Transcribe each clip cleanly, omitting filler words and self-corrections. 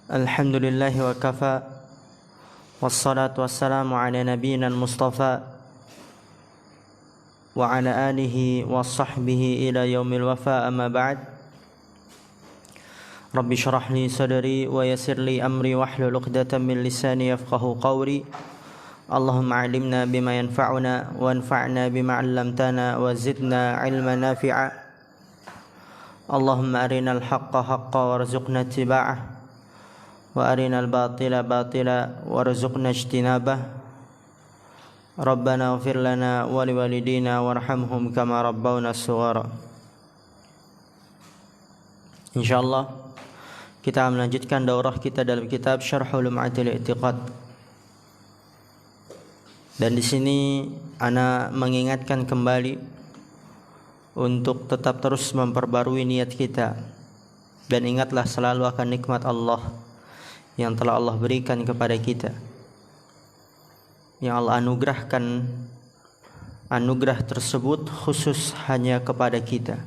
Alhamdulillahi wa kafa. Wassalatu wassalamu ala nabiyyina al-mustafa wa ala alihi wa sahbihi ila yaumil wafa, amma ba'd. Rabbi shrah li sadri wa yassir li amri wahlul 'uqdatam min lisani yafqahu qawli. Allahumma 'allimna bima yanfa'una wa anfa'na bima 'allamtana wa zidna 'ilman nafi'a. Allahumma arinal haqqa haqqan warzuqna ittiba'ah wa arinal batila batila warzuqna ijtinabah. Rabbana ighfir lana wa liwalidina warhamhum kama rabbawna shighara. Insyaallah kita melanjutkan daurah kita dalam kitab Syarhul Lum'atil I'tiqad. Dan di sini ana mengingatkan kembali untuk tetap terus memperbarui niat kita, dan ingatlah selalu akan nikmat Allah yang telah Allah berikan kepada kita, yang Allah anugerahkan. Anugerah tersebut khusus hanya kepada kita,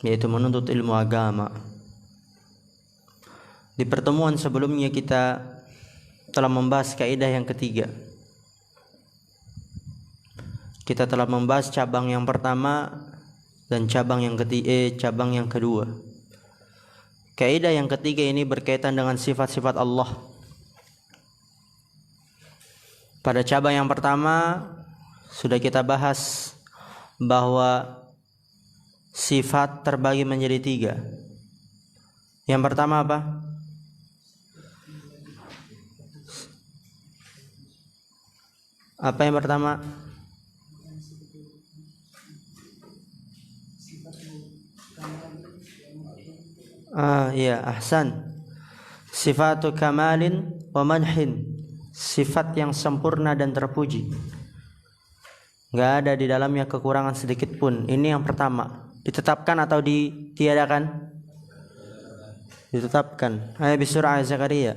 yaitu menuntut ilmu agama. Di pertemuan sebelumnya kita telah membahas kaidah yang ketiga. Kita telah membahas cabang yang pertama dan cabang yang kedua. Kaidah yang ketiga ini berkaitan dengan sifat-sifat Allah. Pada cabang yang pertama sudah kita bahas bahwa sifat terbagi menjadi tiga. Yang pertama apa? Apa yang pertama? Iya, ahsan. Sifatu kamalin wa manhin, sifat yang sempurna dan terpuji, enggak ada di dalamnya kekurangan sedikit pun. Ini yang pertama. Ditetapkan atau ditiadakan? Ditetapkan. Ayat surah Zakaria.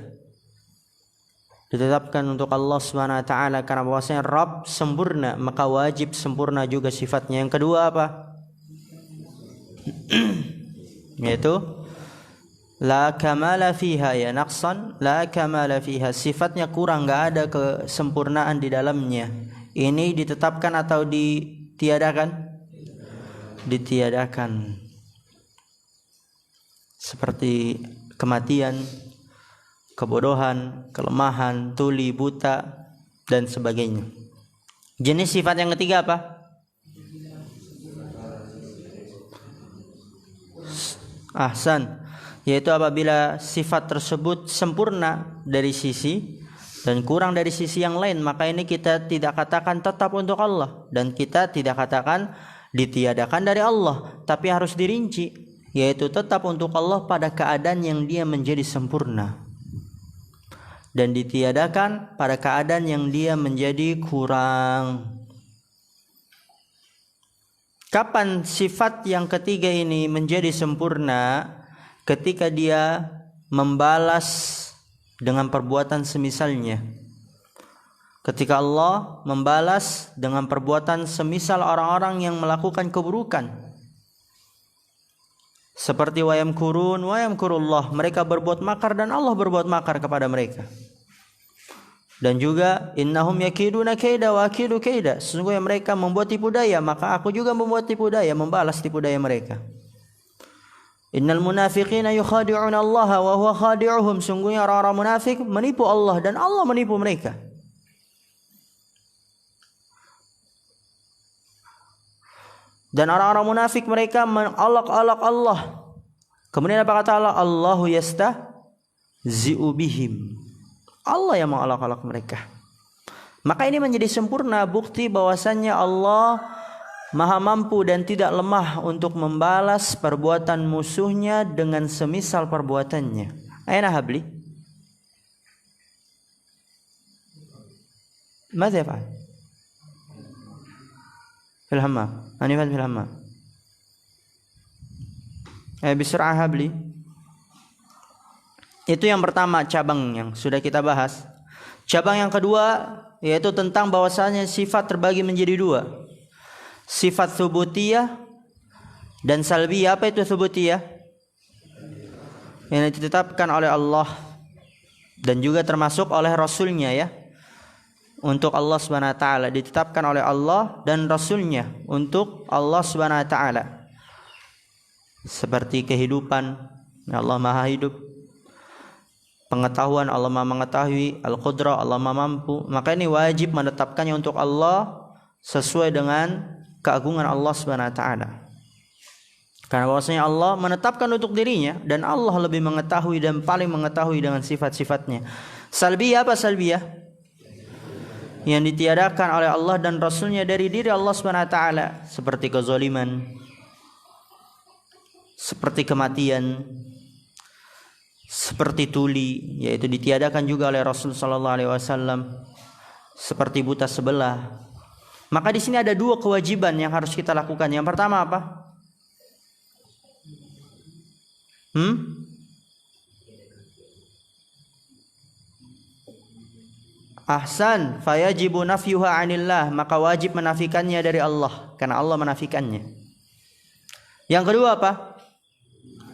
Ditetapkan untuk Allah Subhanahu wa taala karena bahwasanya Rabb sempurna, maka wajib sempurna juga sifatnya. Yang kedua apa? Yaitu la kamala fiha, ya naqsan la kamala fiha, sifatnya kurang, enggak ada kesempurnaan di dalamnya. Ini ditetapkan atau ditiadakan? Ditiadakan. Seperti kematian, kebodohan, kelemahan, tuli, buta dan sebagainya. Jenis sifat yang ketiga apa? Ahsan. Yaitu apabila sifat tersebut sempurna dari sisi dan kurang dari sisi yang lain, maka ini kita tidak katakan tetap untuk Allah, dan kita tidak katakan ditiadakan dari Allah, tapi harus dirinci, yaitu tetap untuk Allah pada keadaan yang dia menjadi sempurna, dan ditiadakan pada keadaan yang dia menjadi kurang. Kapan sifat yang ketiga ini menjadi sempurna? Ketika dia membalas dengan perbuatan semisalnya. Ketika Allah membalas dengan perbuatan semisal orang-orang yang melakukan keburukan. Seperti wayam kurullah, mereka berbuat makar dan Allah berbuat makar kepada mereka. Dan juga innahum yakiduna kaida wa akidu kaida, sesungguhnya mereka membuat tipu daya, maka aku juga membuat tipu daya, membalas tipu daya mereka. Innal munafiqina yukhadi'una Allah wa huwa khadi'uhum, sungguhnya orang-orang munafik menipu Allah dan Allah menipu mereka. Dan orang-orang munafik mereka menolak-olak Allah. Kemudian apa kata Allah? Allahu yastahzi'u bihim. Allah yang mengolok-olok mereka. Maka ini menjadi sempurna bukti bahwasannya Allah Maha mampu dan tidak lemah untuk membalas perbuatan musuhnya dengan semisal perbuatannya. Aina habli? Mada yaf'al? Fil hammam. Anifat fil hammam. Bisur'ah habli. Itu yang pertama cabang yang sudah kita bahas. Cabang yang kedua yaitu tentang bahwasanya sifat terbagi menjadi dua. Sifat tsubutiyah dan salbiyah. Apa itu tsubutiyah? yang ditetapkan oleh Allah dan juga termasuk oleh Rasulnya ya. Untuk Allah Subhanahu wa taala ditetapkan oleh Allah dan Rasulnya untuk Allah Subhanahu wa taala. Seperti kehidupan, Allah Maha hidup. Pengetahuan, Allah Maha mengetahui. Al-Qudrah, Allah Maha mampu. Maka ini wajib menetapkannya untuk Allah sesuai dengan keagungan Allah Subhanahu wa taala. Karena bahwasanya Allah menetapkan untuk dirinya dan Allah lebih mengetahui dan paling mengetahui dengan sifat-sifatnya. Salbiyah apa salbiyah? Yang ditiadakan oleh Allah dan Rasulnya dari diri Allah Subhanahu wa taala, seperti kezaliman, seperti kematian, seperti tuli, yaitu ditiadakan juga oleh Rasul sallallahu alaihi wasallam, seperti buta sebelah. Maka di sini ada dua kewajiban yang harus kita lakukan. Yang pertama apa? Ahsan, fayajibu nafyuha 'anillah, maka wajib menafikannya dari Allah karena Allah menafikannya. Yang kedua apa?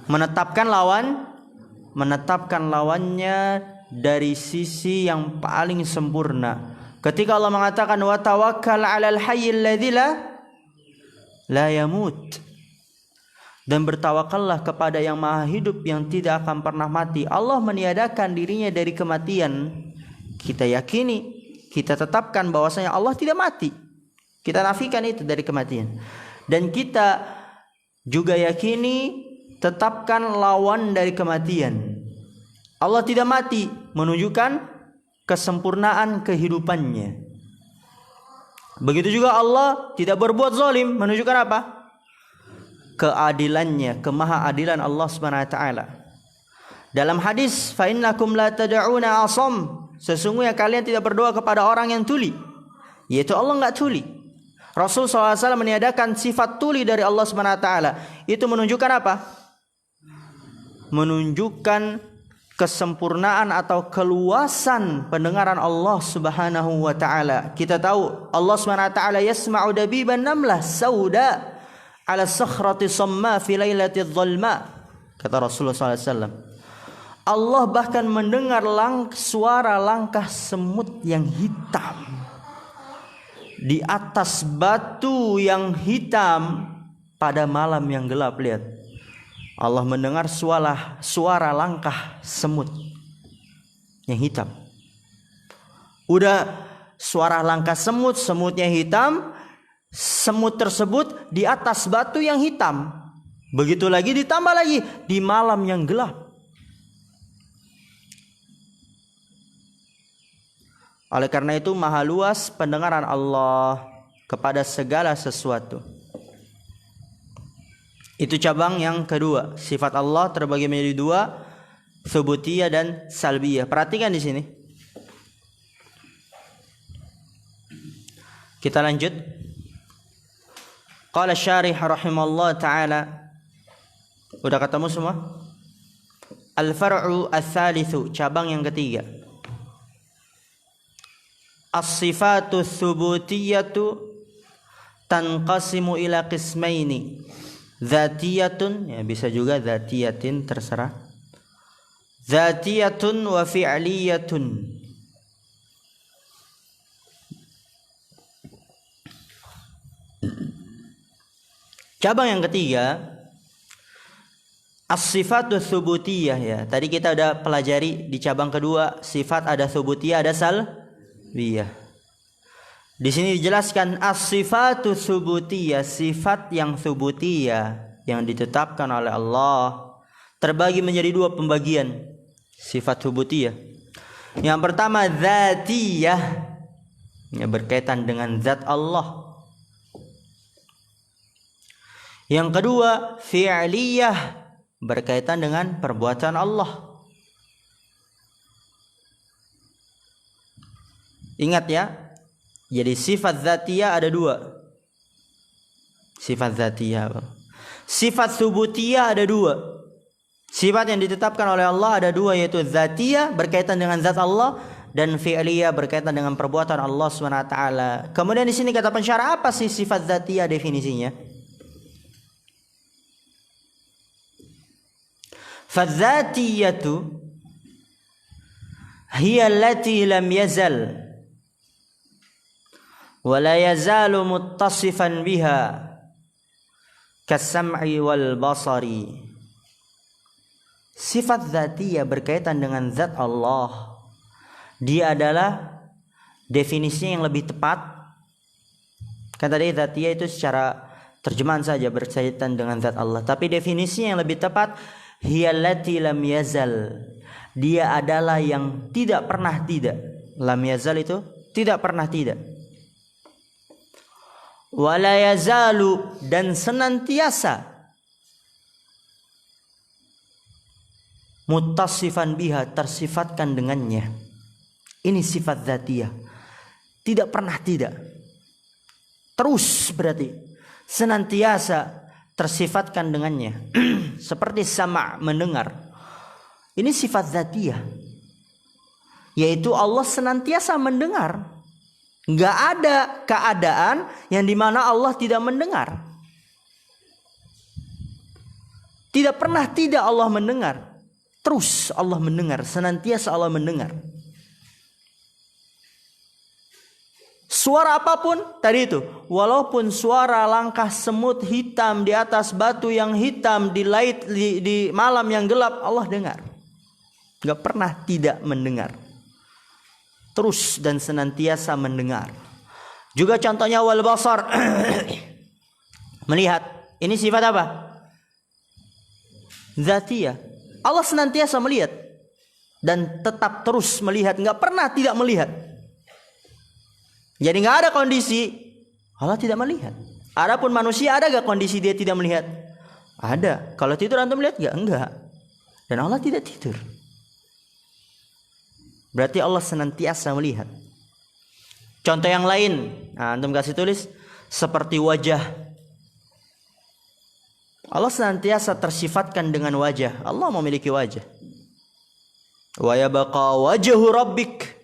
Menetapkan lawannya dari sisi yang paling sempurna. Ketika Allah mengatakan wa tawakkal 'alal hayyil ladzi la yamut, dan bertawakallah kepada yang maha hidup yang tidak akan pernah mati. Allah meniadakan dirinya dari kematian. Kita yakini, kita tetapkan bahwasanya Allah tidak mati. Kita nafikan itu dari kematian. Dan kita juga yakini, tetapkan lawan dari kematian. Allah tidak mati, menunjukkan kesempurnaan kehidupannya. Begitu juga Allah tidak berbuat zalim, menunjukkan apa? Keadilannya, kemahaadilan Allah Subhanahu wa taala. Dalam hadis, fa innakum la tad'una asam, sesungguhnya kalian tidak berdoa kepada orang yang tuli, yaitu Allah enggak tuli. Rasul SAW meniadakan sifat tuli dari Allah Subhanahu wa taala. Itu menunjukkan apa? Menunjukkan kesempurnaan atau keluasan pendengaran Allah Subhanahu wa taala. Kita tahu Allah Subhanahu wa taala yasma'u dabiban namlah sauda ala sakhrati samma fi lailatil dhalma, kata Rasulullah SAW. Allah bahkan mendengar suara langkah semut yang hitam di atas batu yang hitam pada malam yang gelap. Lihat, Allah mendengar suara langkah semut yang hitam. Udah suara langkah semut, semutnya hitam, semut tersebut di atas batu yang hitam. Begitu lagi, ditambah lagi di malam yang gelap. Oleh karena itu maha luas pendengaran Allah kepada segala sesuatu. Itu cabang yang kedua. Sifat Allah terbagi menjadi dua, tsubutiyah dan salbiyah. Perhatikan di sini. Kita lanjut. Qala syarih rahimallahu taala. Udah ketemu semua? Al-far'u ats-tsalitsu, cabang yang ketiga. As-sifatu tsubutiyatu tanqasimu ila qismaini. Dzatiyatun, ya bisa juga dzatiyatin, terserah. Dzatiyatun wa fi'liyatun. Cabang yang ketiga, as-sifatu tsubutiyah ya. Tadi kita udah pelajari di cabang kedua, sifat ada tsubutiyah, ada salbiyah. Di sini dijelaskan as-sifatu tsubutiyah, sifat yang tsubutiyah yang ditetapkan oleh Allah terbagi menjadi dua pembagian sifat tsubutiyah. Yang pertama dzatiyah, yang berkaitan dengan zat Allah. Yang kedua fi'liyah, berkaitan dengan perbuatan Allah. Ingat ya, jadi sifat dzatiyah ada dua. Sifat dzatiyah. Sifat tsubutiyah ada dua. Sifat yang ditetapkan oleh Allah ada dua, yaitu dzatiyah berkaitan dengan zat Allah dan fi'liyah berkaitan dengan perbuatan Allah SWT. Kemudian di sini kata pensyarah, apa sih sifat dzatiyah definisinya? Fadzatiyatu hiya allati lam yazal wa la yazalu muttasifan biha kas-sam'i wal basari. Sifat dzatiyah berkaitan dengan zat Allah. Dia adalah definisinya yang lebih tepat. Kan tadi dzatiyah itu secara terjemahan saja berkaitan dengan zat Allah, tapi definisinya yang lebih tepat hiyallati lam yazal. Dia adalah yang tidak pernah tidak. Lam yazal itu tidak pernah tidak. Wala yazalu, dan senantiasa muttasifan biha, tersifatkan dengannya. Ini sifat dzatiyah. Tidak pernah tidak. Terus berarti senantiasa tersifatkan dengannya. Seperti sama, mendengar. Ini sifat dzatiyah. Yaitu Allah senantiasa mendengar. Enggak ada keadaan yang dimana Allah tidak mendengar. Tidak pernah tidak Allah mendengar. Terus Allah mendengar, senantiasa Allah mendengar. Suara apapun tadi itu, walaupun suara langkah semut hitam di atas batu yang hitam di malam yang gelap, Allah dengar. Enggak pernah tidak mendengar. Terus dan senantiasa mendengar. Juga contohnya wal basar. Melihat. Ini sifat apa? Dzatiyah. Allah senantiasa melihat dan tetap terus melihat, enggak pernah tidak melihat. Jadi enggak ada kondisi Allah tidak melihat. Adapun manusia, ada enggak kondisi dia tidak melihat? Ada. Kalau tidur antum melihat enggak? Enggak. Dan Allah tidak tidur. Berarti Allah senantiasa melihat. Contoh yang lain, nah, antum kasih tulis seperti wajah. Allah senantiasa tersifatkan dengan wajah. Allah memiliki wajah. Wa yabqa wajhu rabbik.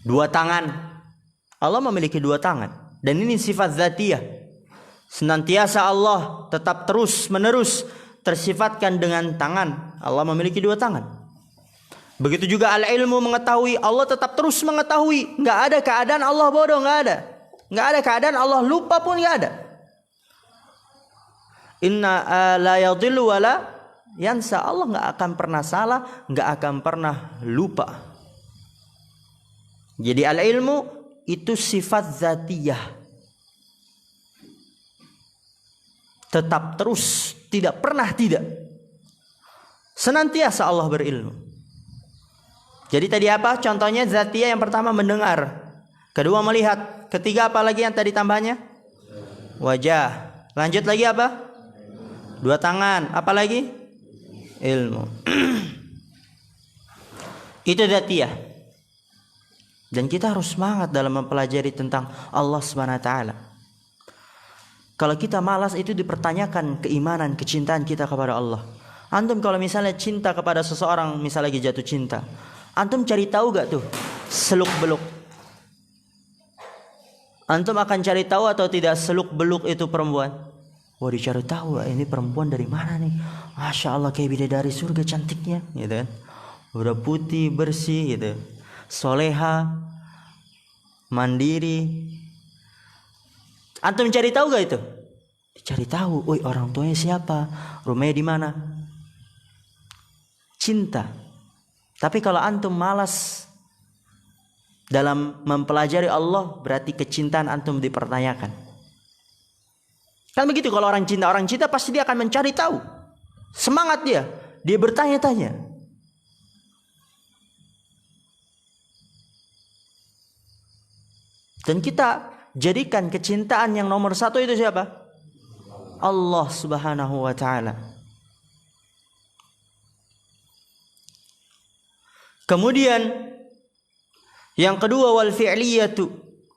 Dua tangan. Allah memiliki dua tangan. Dan ini sifat dzatiyah. Senantiasa Allah tetap terus menerus tersifatkan dengan tangan. Allah memiliki dua tangan. Begitu juga al-ilmu, mengetahui. Allah tetap terus mengetahui. Enggak ada keadaan Allah bodoh, enggak ada. Enggak ada keadaan Allah lupa pun enggak ada. Inna la yadhillu wa la yansa. Allah enggak akan pernah salah, enggak akan pernah lupa. Jadi al-ilmu itu sifat dzatiyah. Tetap terus, tidak pernah tidak. Senantiasa Allah berilmu. Jadi tadi apa? Contohnya dzatiyah yang pertama mendengar. Kedua melihat. Ketiga apa lagi yang tadi tambahnya? Wajah. Lanjut lagi apa? Dua tangan. Apa lagi? Ilmu. Itu dzatiyah. Dan kita harus semangat dalam mempelajari tentang Allah SWT. Kalau kita malas, itu dipertanyakan keimanan, kecintaan kita kepada Allah. Antum kalau misalnya cinta kepada seseorang, misalnya lagi jatuh cinta, antum cari tahu gak tuh seluk beluk? Antum akan cari tahu atau tidak seluk beluk itu perempuan? Wah, dicari tahu, ini perempuan dari mana nih? Masya Allah, kayak bidadari surga cantiknya, gitu kan? Udah putih, bersih, gitu. Soleha, mandiri. Antum cari tahu gak itu? Cari tahu. Woi, orang tuanya siapa? Rumahnya di mana? Cinta. Tapi kalau antum malas dalam mempelajari Allah, berarti kecintaan antum dipertanyakan. Kan begitu kalau orang cinta pasti dia akan mencari tahu. Semangat dia bertanya-tanya. Dan kita jadikan kecintaan yang nomor satu itu siapa? Allah Subhanahu wa ta'ala. Kemudian yang kedua, wal fi'liyatu,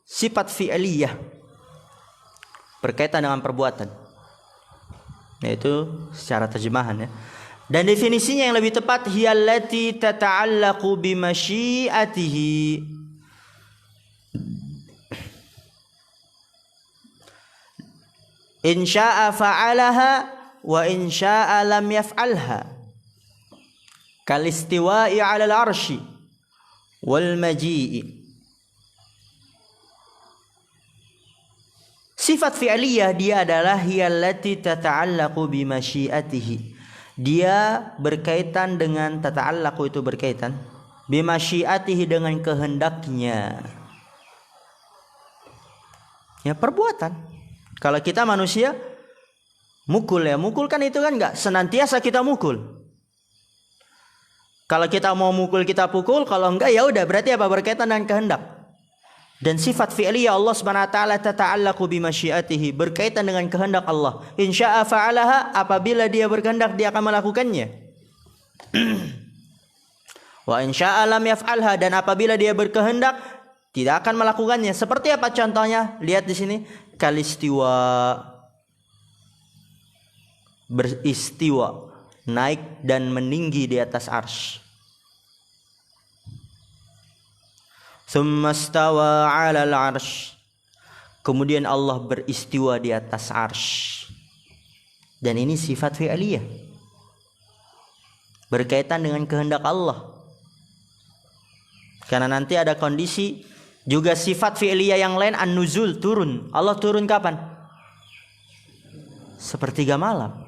sifat fi'liyah, berkaitan dengan perbuatan. Yaitu secara terjemahan ya. Dan definisinya yang lebih tepat, hiyallati tata'allaqu bimasyiatihi. In sya'a fa'alaha wa in syaa'a lam yaf'alha kal istiwa'i 'alal 'arsy wal maji'i. Sifat fi'liyah dia adalah hiyallati tata'allaqu bi masyiatihi. Dia berkaitan dengan tata'allaqu, itu berkaitan bi masyiatihi, dengan kehendaknya. Ya, perbuatan. Kalau kita manusia mukul ya, mukul kan itu kan enggak senantiasa kita mukul. Kalau kita mau mukul kita pukul, kalau enggak ya udah, berarti apa? Berkaitan dengan kehendak. Dan sifat fi'liyah Allah Subhanahu wa taala tata'allaqu bi masyiatihi, berkaitan dengan kehendak Allah. Insya'a fa'alaha, apabila dia berkehendak dia akan melakukannya. Wa insya'a lam yaf'alha, dan apabila dia berkehendak tidak akan melakukannya. Seperti apa contohnya? Lihat di sini, kalistiwa, beristiwa, naik dan meninggi di atas arsy. Tsummastawa 'alal 'arsy, kemudian Allah beristiwa di atas arsy. Dan ini sifat fi'liyah, berkaitan dengan kehendak Allah. Karena nanti ada kondisi juga sifat fi'liyah yang lain, an-nuzul, turun. Allah turun kapan? Sepertiga malam.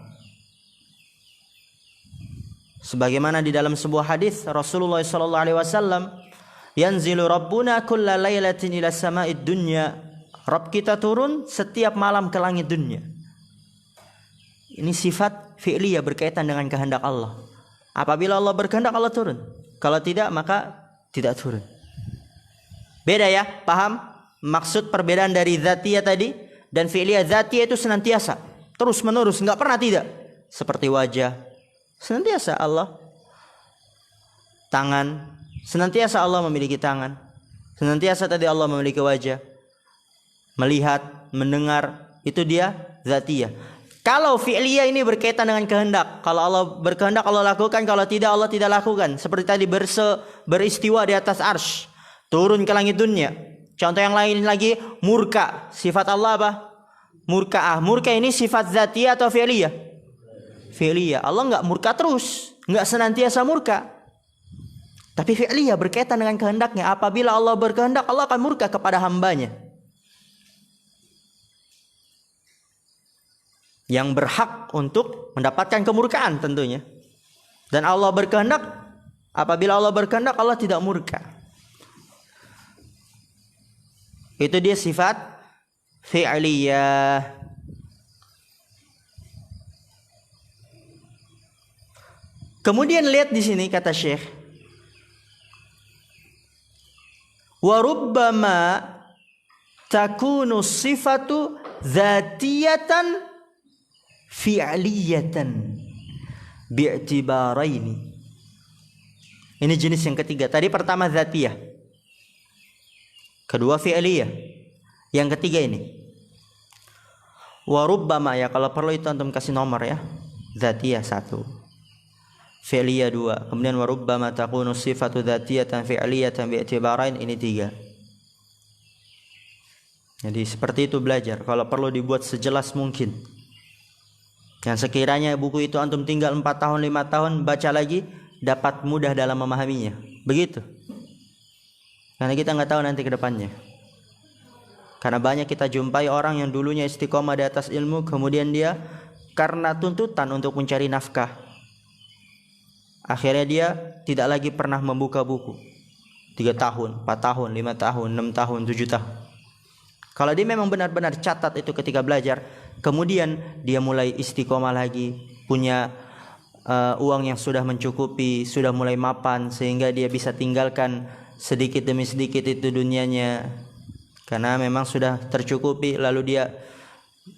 Sebagaimana di dalam sebuah hadis Rasulullah sallallahu alaihi wasallam, yanzilu rabbuna kulla lailatin ila sama'id dunya. Rabb kita turun setiap malam ke langit dunia. Ini sifat fi'liyah, berkaitan dengan kehendak Allah. Apabila Allah berkehendak Allah turun. Kalau tidak maka tidak turun. Beda ya, paham? Maksud perbedaan dari dzatiyah tadi dan fi'liyah. Dzatiyah itu senantiasa, terus menerus, enggak pernah tidak. Seperti wajah, senantiasa Allah. Tangan, senantiasa Allah memiliki tangan. Senantiasa tadi Allah memiliki wajah. Melihat, mendengar, itu dia dzatiyah. Kalau fi'liyah ini berkaitan dengan kehendak. Kalau Allah berkehendak Allah lakukan, kalau tidak Allah tidak lakukan. Seperti tadi beristiwa di atas arsy, turun ke langit dunia. Contoh yang lain lagi, murka. Sifat Allah apa? Murka. Murka ini sifat dzatiyah atau fi'liyah? Fi'liyah. Allah enggak murka terus, enggak senantiasa murka. Tapi fi'liyah, berkaitan dengan kehendaknya. Apabila Allah berkehendak, Allah akan murka kepada hambanya yang berhak untuk mendapatkan kemurkaan tentunya. Dan Allah berkehendak, apabila Allah berkehendak Allah tidak murka. Itu dia sifat fi'liyah. Kemudian lihat di sini kata Syekh, wa rubbama takunu sifatu dzatiyatan fi'liyatan bi'tibaraini. Ini jenis yang ketiga. Tadi pertama dzatiyah, kedua fi'liyah, yang ketiga ini wa rubbama, ya kalau perlu itu antum kasih nomor ya. Dzatiyah 1, fi'liyah 2, kemudian wa rubbama takunu sifatu dzatiyatan fi'liyatan bi'tibarain, ini 3. Jadi seperti itu belajar, kalau perlu dibuat sejelas mungkin. Yang sekiranya buku itu antum tinggal 4 tahun 5 tahun baca lagi, dapat mudah dalam memahaminya. Begitu. Karena kita nggak tahu nanti ke depannya. Karena banyak kita jumpai orang yang dulunya istiqomah di atas ilmu, kemudian dia karena tuntutan untuk mencari nafkah, akhirnya dia tidak lagi pernah membuka buku. 3 tahun, 4 tahun, 5 tahun, 6 tahun, 7 tahun. Kalau dia memang benar-benar catat itu ketika belajar, kemudian dia mulai istiqomah lagi, punya uang yang sudah mencukupi, sudah mulai mapan, sehingga dia bisa tinggalkan sedikit demi sedikit itu dunianya, karena memang sudah tercukupi, lalu dia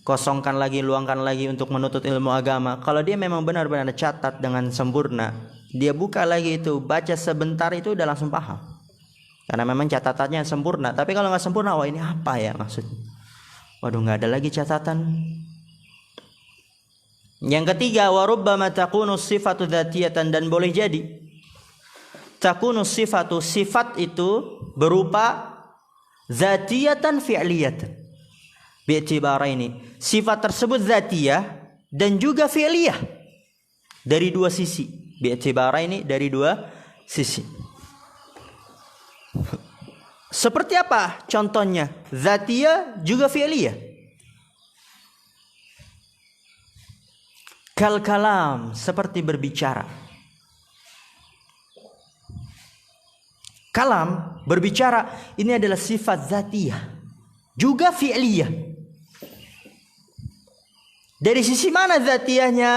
kosongkan lagi, luangkan lagi untuk menuntut ilmu agama. Kalau dia memang benar-benar catat dengan sempurna, dia buka lagi itu, baca sebentar itu udah langsung paham. Karena memang catatannya sempurna. Tapi kalau nggak sempurna, wah ini apa ya maksudnya? Waduh, nggak ada lagi catatan. Yang ketiga, wa rubbama takunu sifatu dzatiyatan, dan boleh jadi takunu sifatu, sifat itu berupa dzatiyatan fi'liyatan bi'tibaraini. Sifat tersebut dzatiyah dan juga fi'liyah. Dari dua sisi. Bi'tibara ini dari dua sisi. Seperti apa contohnya? Dzatiyah juga fi'liyah. Kal kalam, seperti berbicara. Kalam, berbicara, ini adalah sifat dzatiyah, juga fi'liyah. Dari sisi mana dzatiyahnya?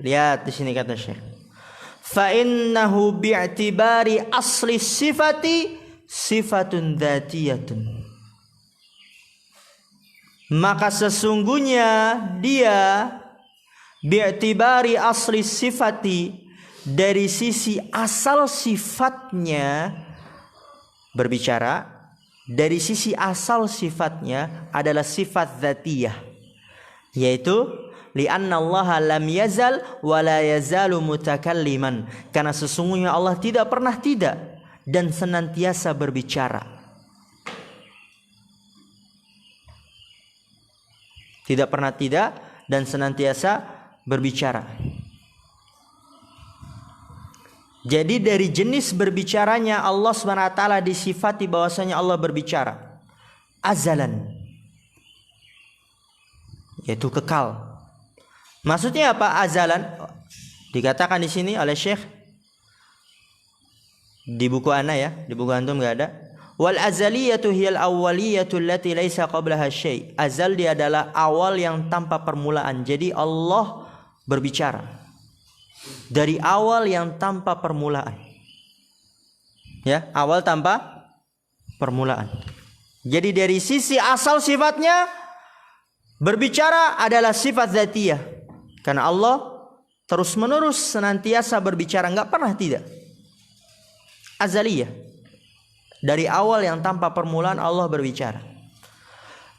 Lihat di sini kata Syekh. Fa innahu bi'tibari asli sifati sifatun dzatiyatun. Maka sesungguhnya dia bi'tibari asli sifati, dari sisi asal sifatnya berbicara, dari sisi asal sifatnya adalah sifat dzatiyah, yaitu li'anna Allah lam yazal wa la yazalu mutakalliman, karena sesungguhnya Allah tidak pernah tidak dan senantiasa berbicara. Tidak pernah tidak dan senantiasa berbicara. Jadi dari jenis berbicaranya Allah SWT disifati bahwasanya Allah berbicara azalan, yaitu kekal. Maksudnya apa azalan? Dikatakan di sini oleh Syekh di buku ana ya, di buku antum enggak ada. Wal azaliyatu hiyal awwaliyatu allati laisa qablaha syai'. Azal dia adalah awal yang tanpa permulaan. Jadi Allah berbicara dari awal yang tanpa permulaan. Ya, awal tanpa permulaan. Jadi dari sisi asal sifatnya berbicara adalah sifat dzatiyah. Karena Allah terus menerus senantiasa berbicara, enggak pernah tidak. Azaliyah. Dari awal yang tanpa permulaan Allah berbicara.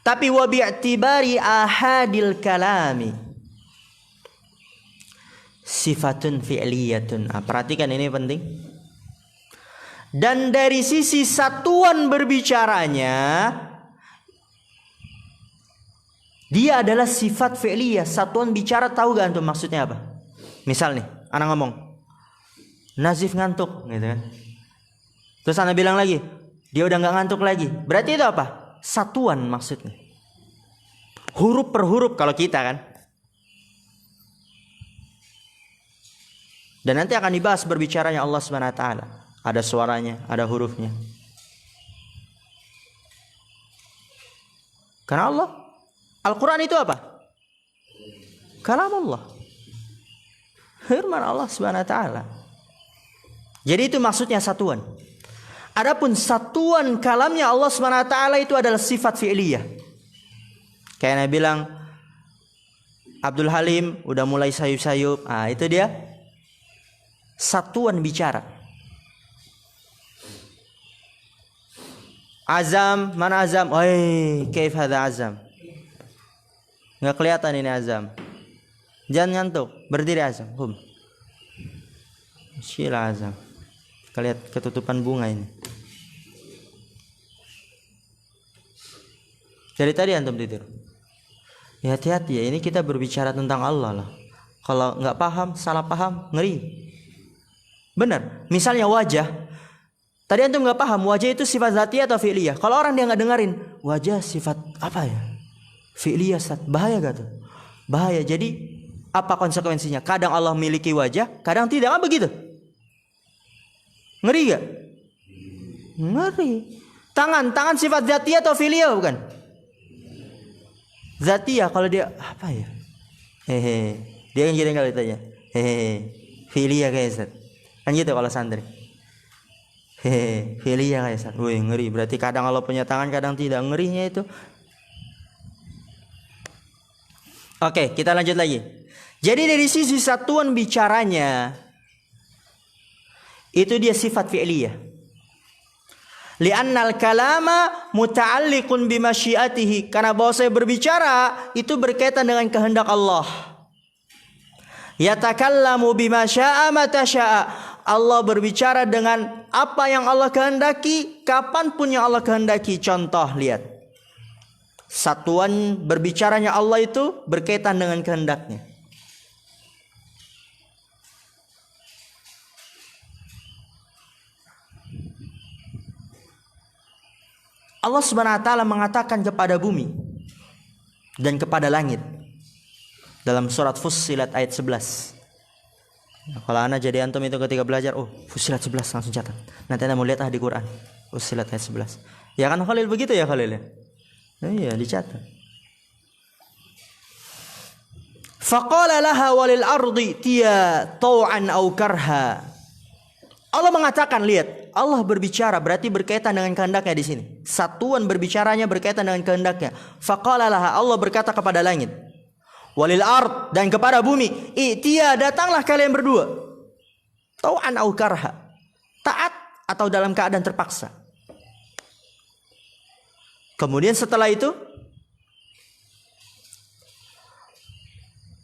Tapi wa bi'tibari ahadil kalami sifatun fi'liyatun. Nah, perhatikan ini penting. Dan dari sisi satuan berbicaranya, dia adalah sifat fi'liyah. Satuan bicara, tahu gak antum maksudnya apa? Misal nih, anak ngomong, Nazif ngantuk, gitu kan. Terus anak bilang lagi, dia udah gak ngantuk lagi. Berarti itu apa? Satuan maksudnya. Huruf per huruf kalau kita kan. Dan nanti akan dibahas berbicaranya Allah SWT. Ada suaranya, ada hurufnya. Karena Allah, Al-Quran itu apa? Kalam Allah, firman Allah SWT. Jadi itu maksudnya satuan. Adapun satuan kalamnya Allah SWT itu adalah sifat fi'liyah. Kayak Nabi bilang, Abdul Halim udah mulai sayup-sayup. Ah, itu dia satuan bicara. Azam, mana Azam? Oi, kaif hadza Azam? Nggak kelihatan ini Azam. Jangan ngantuk, berdiri Azam. Sila Azam. Lihat ketutupan bunga ini. Dari tadi antum tidur. Ya, hati-hati ya, ini kita berbicara tentang Allah lah. Kalau nggak paham, salah paham, ngeri. Benar. Misalnya wajah. Tadi antum nggak paham, wajah itu sifat dzatiyah atau fi'liyah. Kalau orang dia nggak dengerin, wajah sifat apa ya? Fi'liyah, bahaya gak tuh? Bahaya. Jadi apa konsekuensinya? Kadang Allah miliki wajah, kadang tidak, kan begitu? Ngeri gak? Ngeri. Tangan sifat dzatiyah atau fi'liyah bukan? Dzatiyah. Kalau dia apa ya? Hehe. Dia kan gitu kalau ditanya. Hehe. Fi'liyah kayak Ustaz. Kan gitu kalau santri. Hehe. Fi'liyah kayak Ustaz. Wih, ngeri. Berarti kadang Allah punya tangan, kadang tidak. Ngerinya itu. Oke, kita lanjut lagi. Jadi dari sisi satuan bicaranya, itu dia sifat fi'liyah. Li'annal kalama muta'alliqun bimasyiatihi. Karena bahwa saya berbicara itu berkaitan dengan kehendak Allah. Yatakallamu bima syaa mata syaa. Allah berbicara dengan apa yang Allah kehendaki, kapanpun yang Allah kehendaki. Contoh, lihat. Satuan berbicaranya Allah itu berkaitan dengan kehendaknya. Allah Subhanahu wa taala mengatakan kepada bumi dan kepada langit dalam surat Fussilat ayat 11. Nah, kalau Anda jadi antum itu ketika belajar, Fussilat 11 langsung catat. Nanti Anda mau lihat di Quran. Fussilat ayat 11. Ya kan Khalil begitu ya Khalil ya? Iya, dicatat. Faqala laha walil ardi tiya taw'an aw karha. Allah mengatakan, lihat, Allah berbicara berarti berkaitan dengan kehendaknya di sini. Satuan berbicaranya berkaitan dengan kehendaknya. Faqala laha, Allah berkata kepada langit, walil ard, dan kepada bumi, i'tiya, datanglah kalian berdua. Tau'an au karha, taat atau dalam keadaan terpaksa. Kemudian setelah itu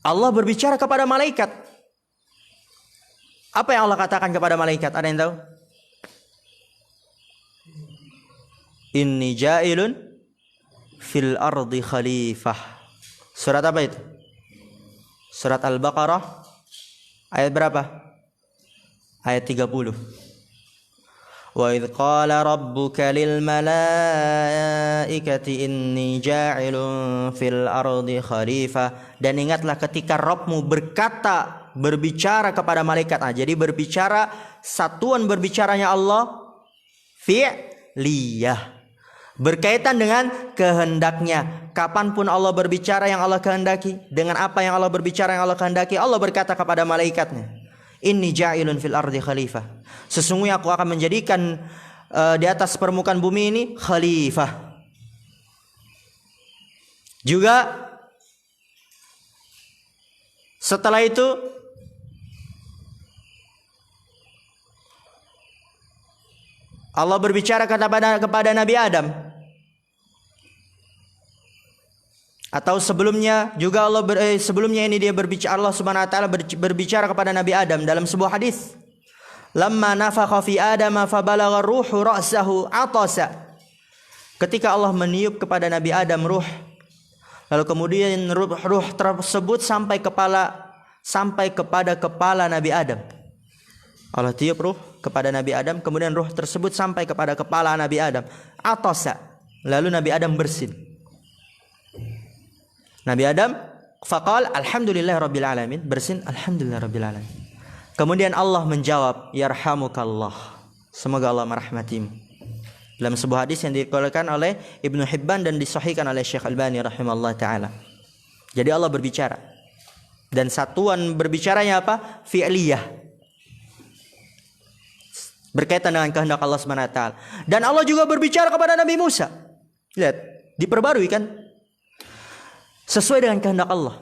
Allah berbicara kepada malaikat. Apa yang Allah katakan kepada malaikat? Ada yang tahu? Inni ja'ilun fil ardi khalifah. Surat apa itu? Surat Al-Baqarah ayat berapa? Ayat 30. Wa idh qala rabbuka lil malaikati inni ja'ilun fil ardi khalifah. Dan ingatlah ketika Rabbmu berkata, berbicara kepada malaikat. Jadi berbicara, satuan berbicaranya Allah fi'liyah, berkaitan dengan kehendaknya. Kapanpun Allah berbicara yang Allah kehendaki, dengan apa yang Allah berbicara yang Allah kehendaki, Allah berkata kepada malaikatnya, inni ja'ilun fil ardi khalifah, sesungguhnya aku akan menjadikan di atas permukaan bumi ini khalifah. Juga setelah itu Allah berbicara kepada Nabi Adam. Atau sebelumnya juga sebelumnya ini dia berbicara, Allah Subhanahu wa taala berbicara kepada Nabi Adam dalam sebuah hadis. Lamma nafakha fi Adam fa balagha ruhu ra'sahu atasa. Ketika Allah meniup kepada Nabi Adam ruh, lalu kemudian ruh tersebut sampai kepada kepala Nabi Adam. Allah tiup ruh kepada Nabi Adam, kemudian ruh tersebut sampai kepada kepala Nabi Adam. Atasa. Lalu Nabi Adam bersin. Nabi Adam faqal alhamdulillah rabbil alamin, bersin alhamdulillah rabbil alamin. Kemudian Allah menjawab, yarhamukallah, semoga Allah merahmatimu. Dalam sebuah hadis yang dikeluarkan oleh Ibnu Hibban dan disahihkan oleh Syekh Albani rahimahullah taala. Jadi Allah berbicara. Dan satuan berbicaranya apa? Fi'liyah. Berkaitan dengan kehendak Allah Subhanahu wa taala. Dan Allah juga berbicara kepada Nabi Musa. Lihat, diperbarui kan? Sesuai dengan kehendak Allah.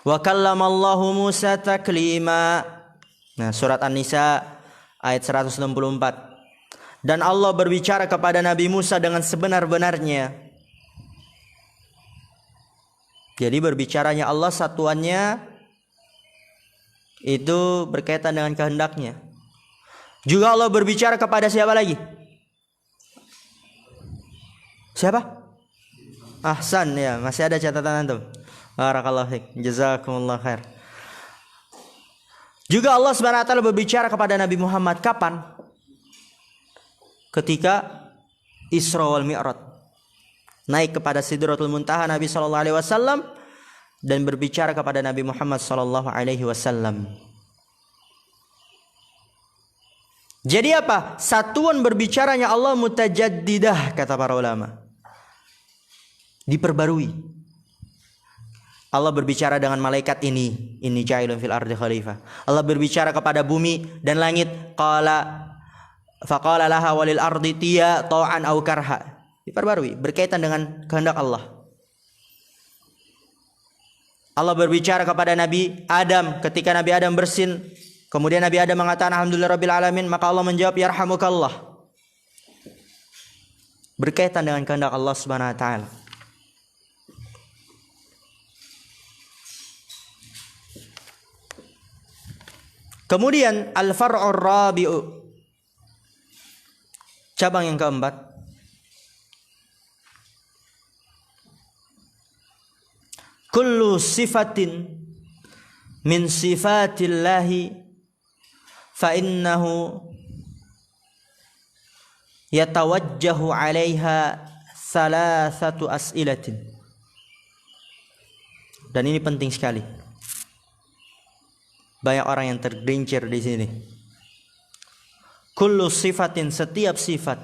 Wa kallamallahu Musa taklima. Nah, surat An-Nisa ayat 164. Dan Allah berbicara kepada Nabi Musa dengan sebenar-benarnya. Jadi berbicaranya Allah satuannya itu berkaitan dengan kehendaknya. Juga Allah berbicara kepada siapa lagi? Siapa? Ahsan, ya, masih ada catatan antum. Barakallahu fiik. Jazakumullah khair. Juga Allah Subhanahu wa taala berbicara kepada Nabi Muhammad kapan? Ketika Isra wal Mi'raj. Naik kepada Sidratul Muntaha Nabi sallallahu alaihi wasallam dan berbicara kepada Nabi Muhammad sallallahu alaihi wasallam. Jadi apa? Satuan berbicaranya Allah mutajaddidah, kata para ulama. Diperbarui. Allah berbicara dengan malaikat ini ja'ilun fil ardi khalifah. Allah berbicara kepada bumi dan langit, faqala laha walil ardi tiya tau'an aw karha. Diperbarui, berkaitan dengan kehendak Allah. Allah berbicara kepada Nabi Adam ketika Nabi Adam bersin, kemudian Nabi Adam mengatakan alhamdulillah rabbil alamin, maka Allah menjawab yarhamukallah. Berkaitan dengan kehendak Allah Subhanahu wa taala. Kemudian al-far'ur rabi'u, cabang yang keempat, kullu sifatin min sifatillahi fa innahu yatawajjahu 'alaiha thalathatu as'ilatin. Dan ini penting sekali. Banyak orang yang tergelincir di sini. Kullu sifatin, setiap sifat,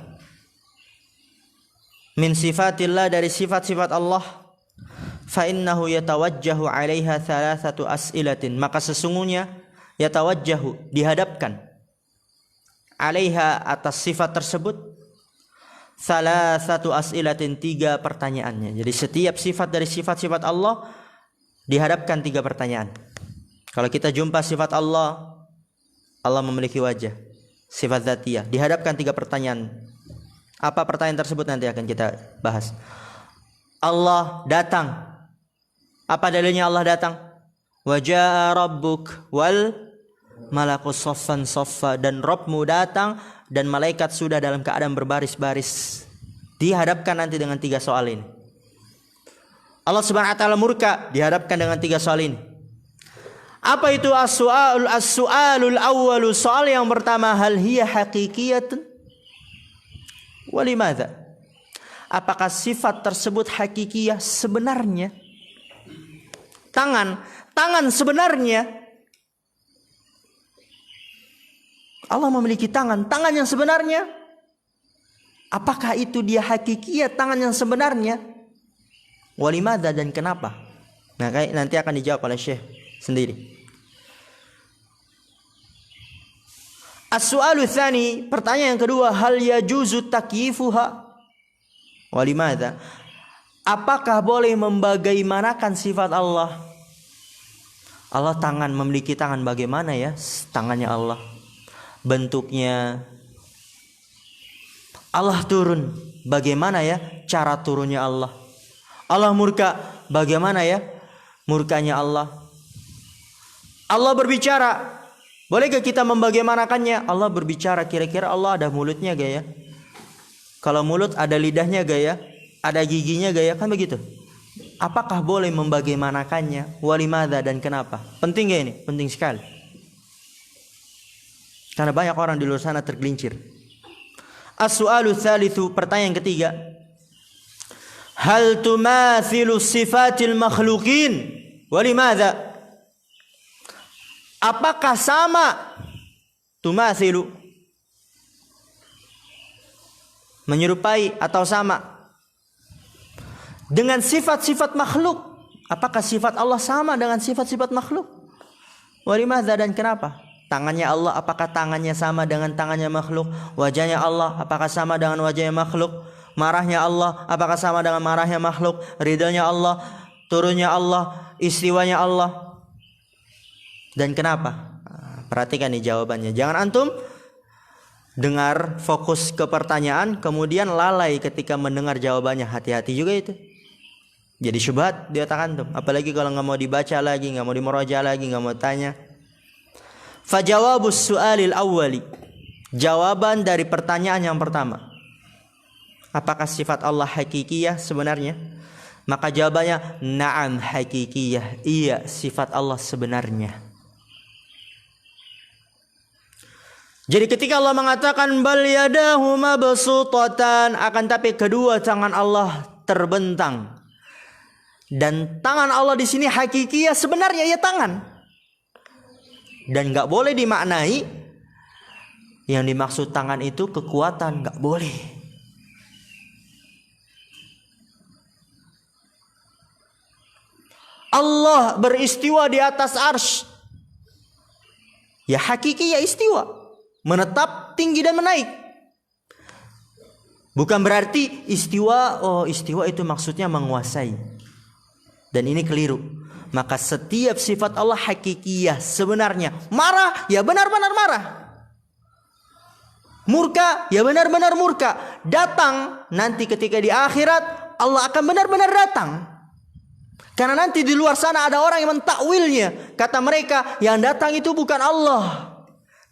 min sifatillah, dari sifat-sifat Allah, fa innahu yatawajjahu 'alaiha thalathatu as'ilatin, maka sesungguhnya yatawajjahu, dihadapkan, 'alaiha, atas sifat tersebut, thalathatu as'ilatin, 3 pertanyaannya. Jadi setiap sifat dari sifat-sifat Allah dihadapkan 3 pertanyaan. Kalau kita jumpa sifat Allah, Allah memiliki wajah, sifat dzatiyah, dihadapkan 3 pertanyaan. Apa pertanyaan tersebut nanti akan kita bahas. Allah datang. Apa dalilnya Allah datang? Wa jaa rabbuk wal malaku saffan saffa, dan Rabbmu datang dan malaikat sudah dalam keadaan berbaris-baris. Dihadapkan nanti dengan 3 soal ini. Allah Subhanahu wa taala murka, dihadapkan dengan 3 soal ini. Apa itu as-su'alul awwalu? Soal yang pertama, hal hiya haqiqiyatun wa limadza? Apakah sifat tersebut hakikiyah, sebenarnya? Tangan sebenarnya. Allah memiliki tangan yang sebenarnya. Apakah itu dia hakikiyah, tangan yang sebenarnya? Walimadza, dan kenapa? Nah, nanti akan dijawab oleh Syekh sendiri. As-su'alu tsani, pertanyaan yang kedua, hal yajuzu takyifuha? Walimadza? Apakah boleh membagaimanakan sifat Allah? Allah tangan, memiliki tangan, bagaimana ya tangannya Allah? Bentuknya. Allah turun, bagaimana ya cara turunnya Allah? Allah murka, bagaimana ya murkanya Allah? Allah berbicara, bolehkah kita membagaimanakannya? Allah berbicara, kira-kira Allah ada mulutnya gak ya? Kalau mulut ada lidahnya gak ya? Ada giginya gak ya? Kan begitu. Apakah boleh membagaimanakannya? Walimadza, dan kenapa? Penting gak ini? Penting sekali. Karena banyak orang di luar sana tergelincir. As-su'alu tsalitsu, pertanyaan yang ketiga, hal tumathilu sifatil makhluqin walimadza? Apakah sama, tumathilu, menyerupai atau sama dengan sifat-sifat makhluk? Apakah sifat Allah sama dengan sifat-sifat makhluk? Walimadza, dan kenapa? Tangannya Allah, apakah tangannya sama dengan tangannya makhluk? Wajahnya Allah, apakah sama dengan wajahnya makhluk? Marahnya Allah, apakah sama dengan marahnya makhluk? Ridhonya Allah, turunnya Allah, istiwanya Allah, dan kenapa? Perhatikan nih jawabannya. Jangan antum dengar fokus ke pertanyaan kemudian lalai ketika mendengar jawabannya. Hati-hati juga itu. Jadi syubhat di otak antum. Apalagi kalau nggak mau dibaca lagi, nggak mau dimuraja lagi, nggak mau tanya. Fajawabus su'alil awwali, jawaban dari pertanyaan yang pertama, apakah sifat Allah hakikiyah sebenarnya? Maka jawabannya na'am hakikiyah, iya sifat Allah sebenarnya. Jadi ketika Allah mengatakan bal yadahu mabsutatan, akan tapi kedua tangan Allah terbentang. Dan tangan Allah di sini hakikiyah, sebenarnya ya tangan. Dan gak boleh dimaknai yang dimaksud tangan itu kekuatan, gak boleh. Allah beristiwa di atas arsy, ya hakiki, ya istiwa, menetap, tinggi dan menaik. Bukan berarti istiwa, oh istiwa itu maksudnya menguasai. Dan ini keliru. Maka setiap sifat Allah hakikiyah, sebenarnya. Marah, ya benar-benar marah. Murka, ya benar-benar murka. Datang, nanti ketika di akhirat Allah akan benar-benar datang. Karena nanti di luar sana ada orang yang mentakwilnya. Kata mereka, yang datang itu bukan Allah,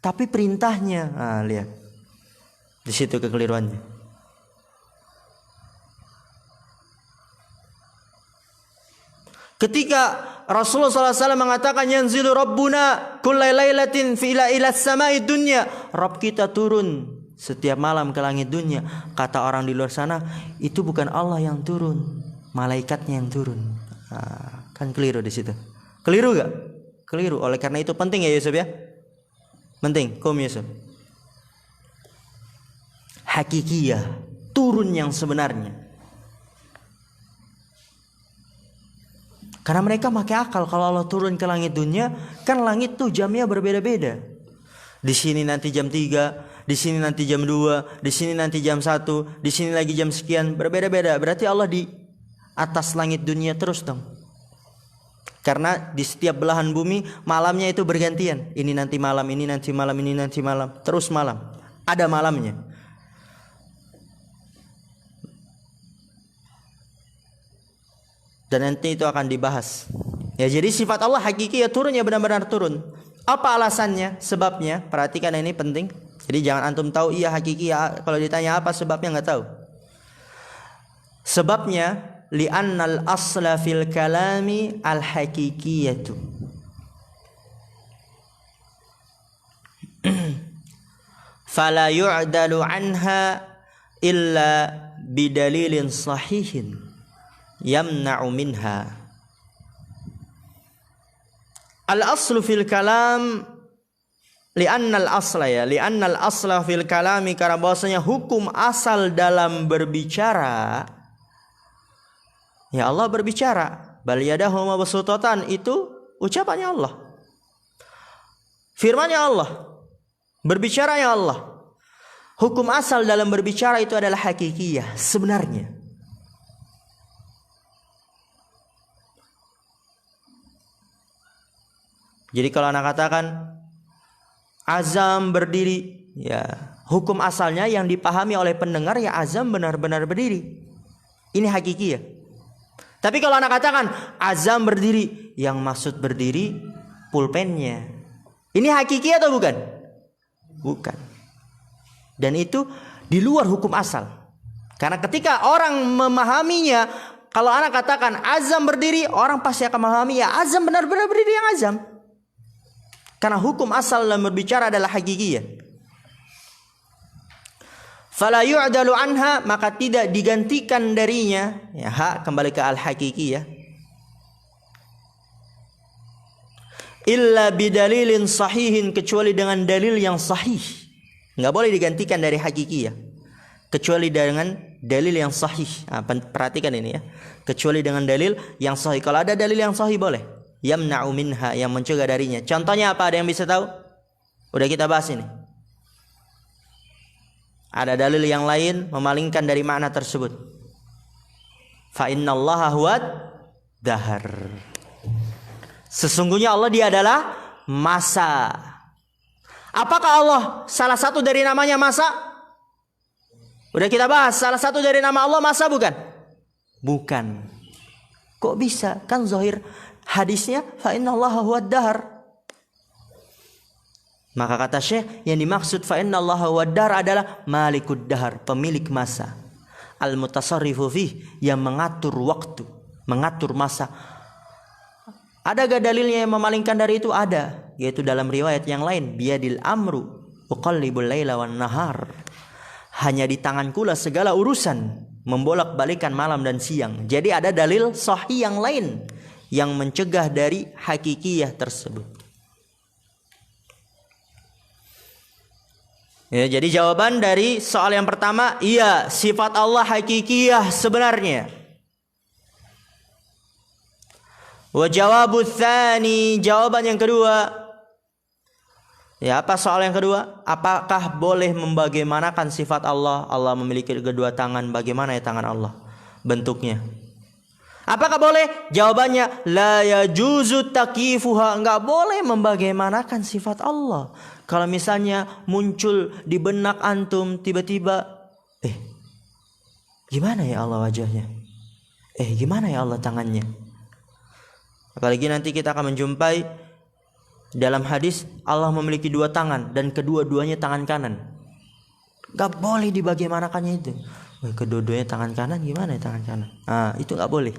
tapi perintahnya. Nah, lihat. Di situ kekeliruannya. Ketika Rasulullah SAW mengatakan yanzilu Rabbuna kullai lailatin fi ila samai dunya, Rabb kita turun setiap malam ke langit dunia, kata orang di luar sana, itu bukan Allah yang turun, malaikatnya yang turun. Kan keliru di situ. Keliru gak? Keliru. Oleh karena itu penting ya Yusuf ya. Penting, Yusuf. Hakikiyah, turun yang sebenarnya. Karena mereka pakai akal, kalau Allah turun ke langit dunia, kan langit tuh jamnya berbeda-beda. Di sini nanti jam 3, di sini nanti jam 2, di sini nanti jam 1, di sini lagi jam sekian, berbeda-beda. Berarti Allah di atas langit dunia terus dong. Karena di setiap belahan bumi malamnya itu bergantian. Ini nanti malam, ini nanti malam, ini nanti malam, terus malam. Ada malamnya. Dan nanti itu akan dibahas. Ya, jadi sifat Allah hakiki ya turun, ya benar-benar turun. Apa alasannya? Sebabnya? Perhatikan, ini penting. Jadi jangan antum tahu iya hakiki ya, kalau ditanya apa sebabnya nggak tahu. Sebabnya li'annal asla fil kalami al hakikiyatu. Fala yu'dalu anha illa bidalilin sahihin yamna'u minha. Al-aslu fil kalam li'annal asla fil kalami, karena bahwasanya hukum asal dalam berbicara, ya Allah berbicara, bal yadahu mabsutatan, itu ucapannya Allah, firmannya Allah, berbicaranya Allah. Hukum asal dalam berbicara itu adalah hakikiyah, sebenarnya. Jadi kalau anak katakan azam berdiri, ya hukum asalnya yang dipahami oleh pendengar ya azam benar-benar berdiri. Ini hakiki ya. Tapi kalau anak katakan azam berdiri, yang maksud berdiri pulpennya. Ini hakiki atau bukan? Bukan. Dan itu di luar hukum asal. Karena ketika orang memahaminya, kalau anak katakan azam berdiri, orang pasti akan memahami ya azam benar-benar berdiri yang azam. Karena hukum asal dalam berbicara adalah hakikiyah. Fala yu'dalu anha, maka tidak digantikan darinya. Ya, kembali ke al-hakikiyah. Illa bidalilin sahihin, kecuali dengan dalil yang sahih. Enggak boleh digantikan dari hakikiyah, kecuali dengan dalil yang sahih. Perhatikan ini ya. Kecuali dengan dalil yang sahih. Kalau ada dalil yang sahih boleh. Yamna'u minha, yang mencegah darinya. Contohnya apa? Ada yang bisa tahu? Udah kita bahas ini. Ada dalil yang lain memalingkan dari makna tersebut. Fa innallaha huwad dahar. Sesungguhnya Allah dia adalah masa. Apakah Allah salah satu dari namanya masa? Udah kita bahas, salah satu dari nama Allah masa bukan? Bukan. Kok bisa? Kan zahir hadisnya fa innallaha huwad dahar. Maka kata Syekh, yang dimaksud fa innallaha huwad dahar adalah malikud dahar, pemilik masa. Al-mutasarrifu fih, yang mengatur waktu, mengatur masa. Ada gak dalilnya yang memalingkan dari itu? Ada, yaitu dalam riwayat yang lain, biyadil amru uqallibul laila wan nahar. Hanya di tanganku lah segala urusan, membolak-balikan malam dan siang. Jadi ada dalil sahih yang lain yang mencegah dari hakikiyah tersebut. Ya, jadi jawaban dari soal yang pertama, iya, sifat Allah hakikiyah sebenarnya. Wa jawabu tsani, jawaban yang kedua. Ya, apa soal yang kedua? Apakah boleh membagaimanakan sifat Allah? Allah memiliki kedua tangan, bagaimana ya tangan Allah bentuknya? Apakah boleh? Jawabannya la yajuzu takifuha, enggak boleh membagaimanakan sifat Allah. Kalau misalnya muncul di benak antum tiba-tiba, gimana ya Allah wajahnya? Gimana ya Allah tangannya? Apalagi nanti kita akan menjumpai dalam hadis Allah memiliki dua tangan dan kedua-duanya tangan kanan. Enggak boleh dibagaimanakannya itu. Kedua-duanya tangan kanan, gimana ya tangan kanan? Itu enggak boleh.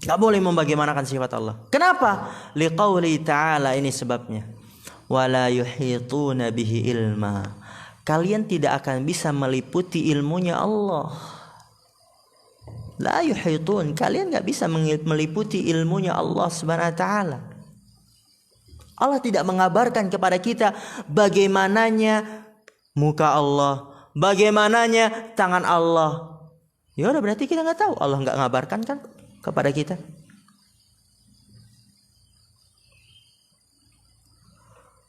Gak boleh membagaimanakan sifat Allah. Kenapa? Liqauli ta'ala, ini sebabnya. wa la yuhituna bihi ilma. Kalian tidak akan bisa meliputi ilmunya Allah. La yuhitun, kalian enggak bisa meliputi ilmunya Allah Subhanahu wa taala. Allah tidak mengabarkan kepada kita bagaimananya muka Allah, bagaimananya tangan Allah. Ya udah, berarti kita nggak tahu. Allah nggak ngabarkan kan kepada kita.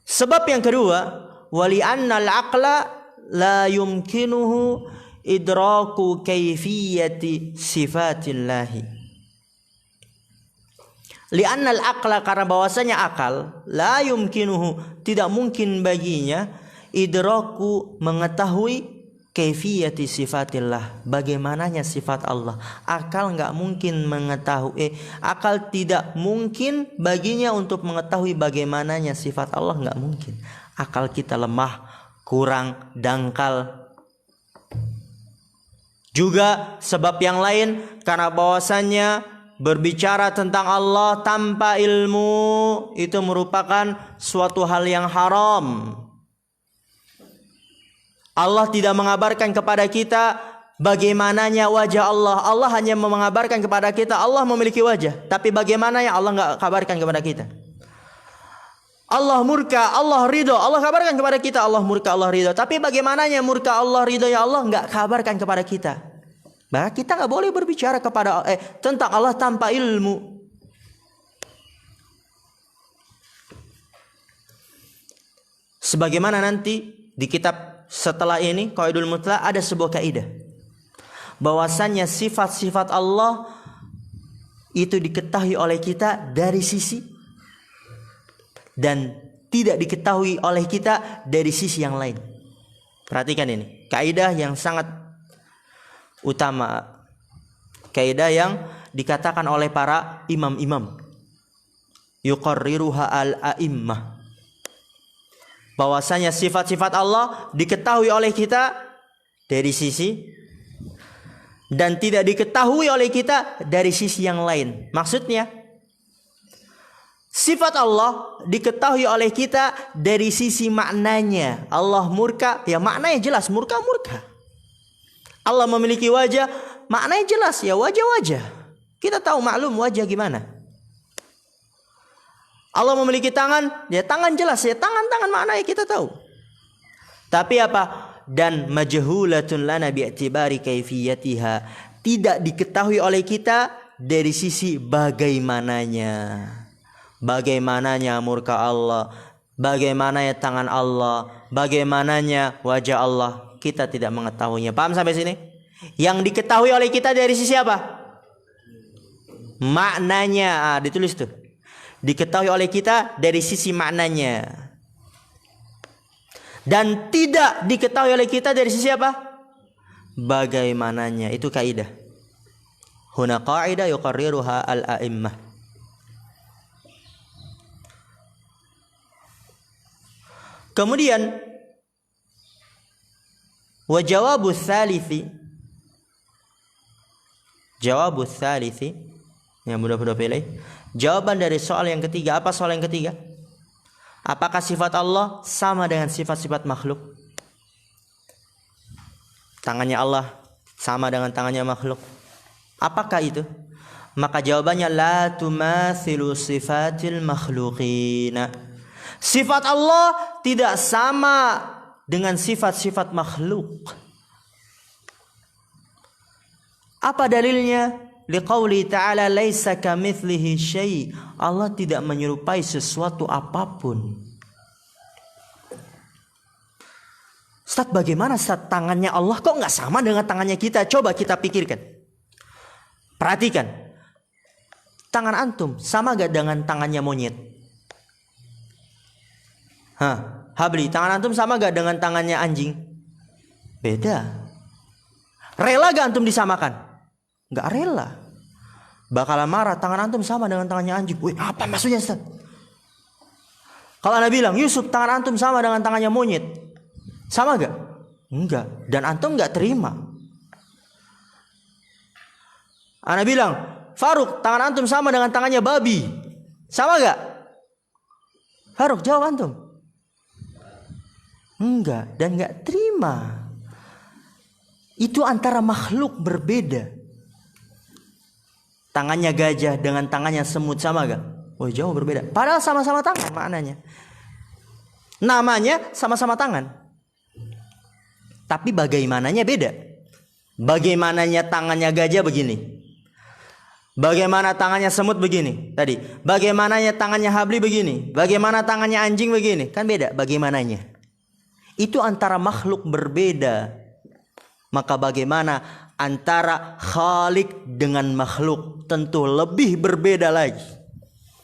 Sebab yang kedua, wali annal aqla la yumkinuhu idraku kaifiyati sifatillahi. Li'annal aqla, karena bahwasanya akal, la yumkinuhu, tidak mungkin baginya, idraku, mengetahui, kaifiyati sifatillah, bagaimananya sifat Allah. Akal enggak mungkin mengetahui, akal tidak mungkin baginya untuk mengetahui bagaimananya sifat Allah, enggak mungkin. Akal kita lemah, kurang, dangkal. Juga sebab yang lain, karena bahwasannya berbicara tentang Allah tanpa ilmu itu merupakan suatu hal yang haram. Allah tidak mengabarkan kepada kita bagaimananya wajah Allah. Allah hanya mengabarkan kepada kita Allah memiliki wajah, tapi bagaimana ya Allah enggak kabarkan kepada kita. Allah murka, Allah ridho, Allah kabarkan kepada kita Allah murka, Allah ridho, tapi bagaimananya murka Allah, ridho ya Allah enggak kabarkan kepada kita. Maka kita nggak boleh berbicara tentang Allah tanpa ilmu. Sebagaimana nanti di kitab setelah ini Qaidul Mutlaq ada sebuah kaidah bahwasannya sifat-sifat Allah itu diketahui oleh kita dari sisi dan tidak diketahui oleh kita dari sisi yang lain. Perhatikan ini, kaidah yang sangat utama, kaidah yang dikatakan oleh para imam-imam, yuqarriruha al-a'immah, bahwasanya sifat-sifat Allah diketahui oleh kita dari sisi dan tidak diketahui oleh kita dari sisi yang lain. Maksudnya, sifat Allah diketahui oleh kita dari sisi maknanya. Allah murka, ya maknanya jelas, murka. Allah memiliki wajah, maknanya jelas, ya wajah-wajah. Kita tahu maklum wajah gimana. Allah memiliki tangan, ya tangan jelas, ya tangan maknanya kita tahu. Tapi apa? Dan majhulatun lana bi'tibari kaifiyatiha, tidak diketahui oleh kita dari sisi bagaimananya. Bagaimananya murka Allah, bagaimananya tangan Allah, bagaimananya wajah Allah. Kita tidak mengetahuinya. Paham sampai sini? Yang diketahui oleh kita dari sisi apa? Maknanya. Ditulis tuh. Diketahui oleh kita dari sisi maknanya. Dan tidak diketahui oleh kita dari sisi apa? Bagaimananya. Itu kaidah. Huna qaidah yuqarriruha al-a'immah. Kemudian wa jawabus tsalithi, yang mudah-mudah pilih. Jawaban dari soal yang ketiga, apa soal yang ketiga? Apakah sifat Allah sama dengan sifat-sifat makhluk? Tangannya Allah sama dengan tangannya makhluk. Apakah itu? Maka jawabannya la tumathilu sifatil makhluqina. Sifat Allah tidak sama dengan sifat-sifat makhluk. Apa dalilnya? Liqauli ta'ala laisa kamitslihi syai'. Allah tidak menyerupai sesuatu apapun. Ustaz, bagaimana Ustaz tangannya Allah kok nggak sama dengan tangannya kita? Coba kita pikirkan. Perhatikan. Tangan antum sama gak dengan tangannya monyet? Habli, tangan antum sama gak dengan tangannya anjing? Beda. Rela gak antum disamakan? Gak rela. Bakalan marah, tangan antum sama dengan tangannya anjing. Wih, apa maksudnya Ustaz? Kalau Anda bilang, Yusuf, tangan antum sama dengan tangannya monyet, sama gak? Enggak. Dan antum gak terima. Anda bilang, Faruk, tangan antum sama dengan tangannya babi, sama gak? Faruk, jawab antum. Enggak, dan enggak terima. Itu antara makhluk berbeda. Tangannya gajah dengan tangannya semut sama gak? Oh, jauh berbeda. Padahal sama-sama tangan maknanya. Namanya sama-sama tangan. Tapi bagaimananya beda. Bagaimananya tangannya gajah begini. Bagaimana tangannya semut begini tadi. Bagaimananya tangannya habli begini. Bagaimana tangannya anjing begini. Kan beda bagaimananya. Itu antara makhluk berbeda. Maka bagaimana antara Khalik dengan makhluk? Tentu lebih berbeda lagi.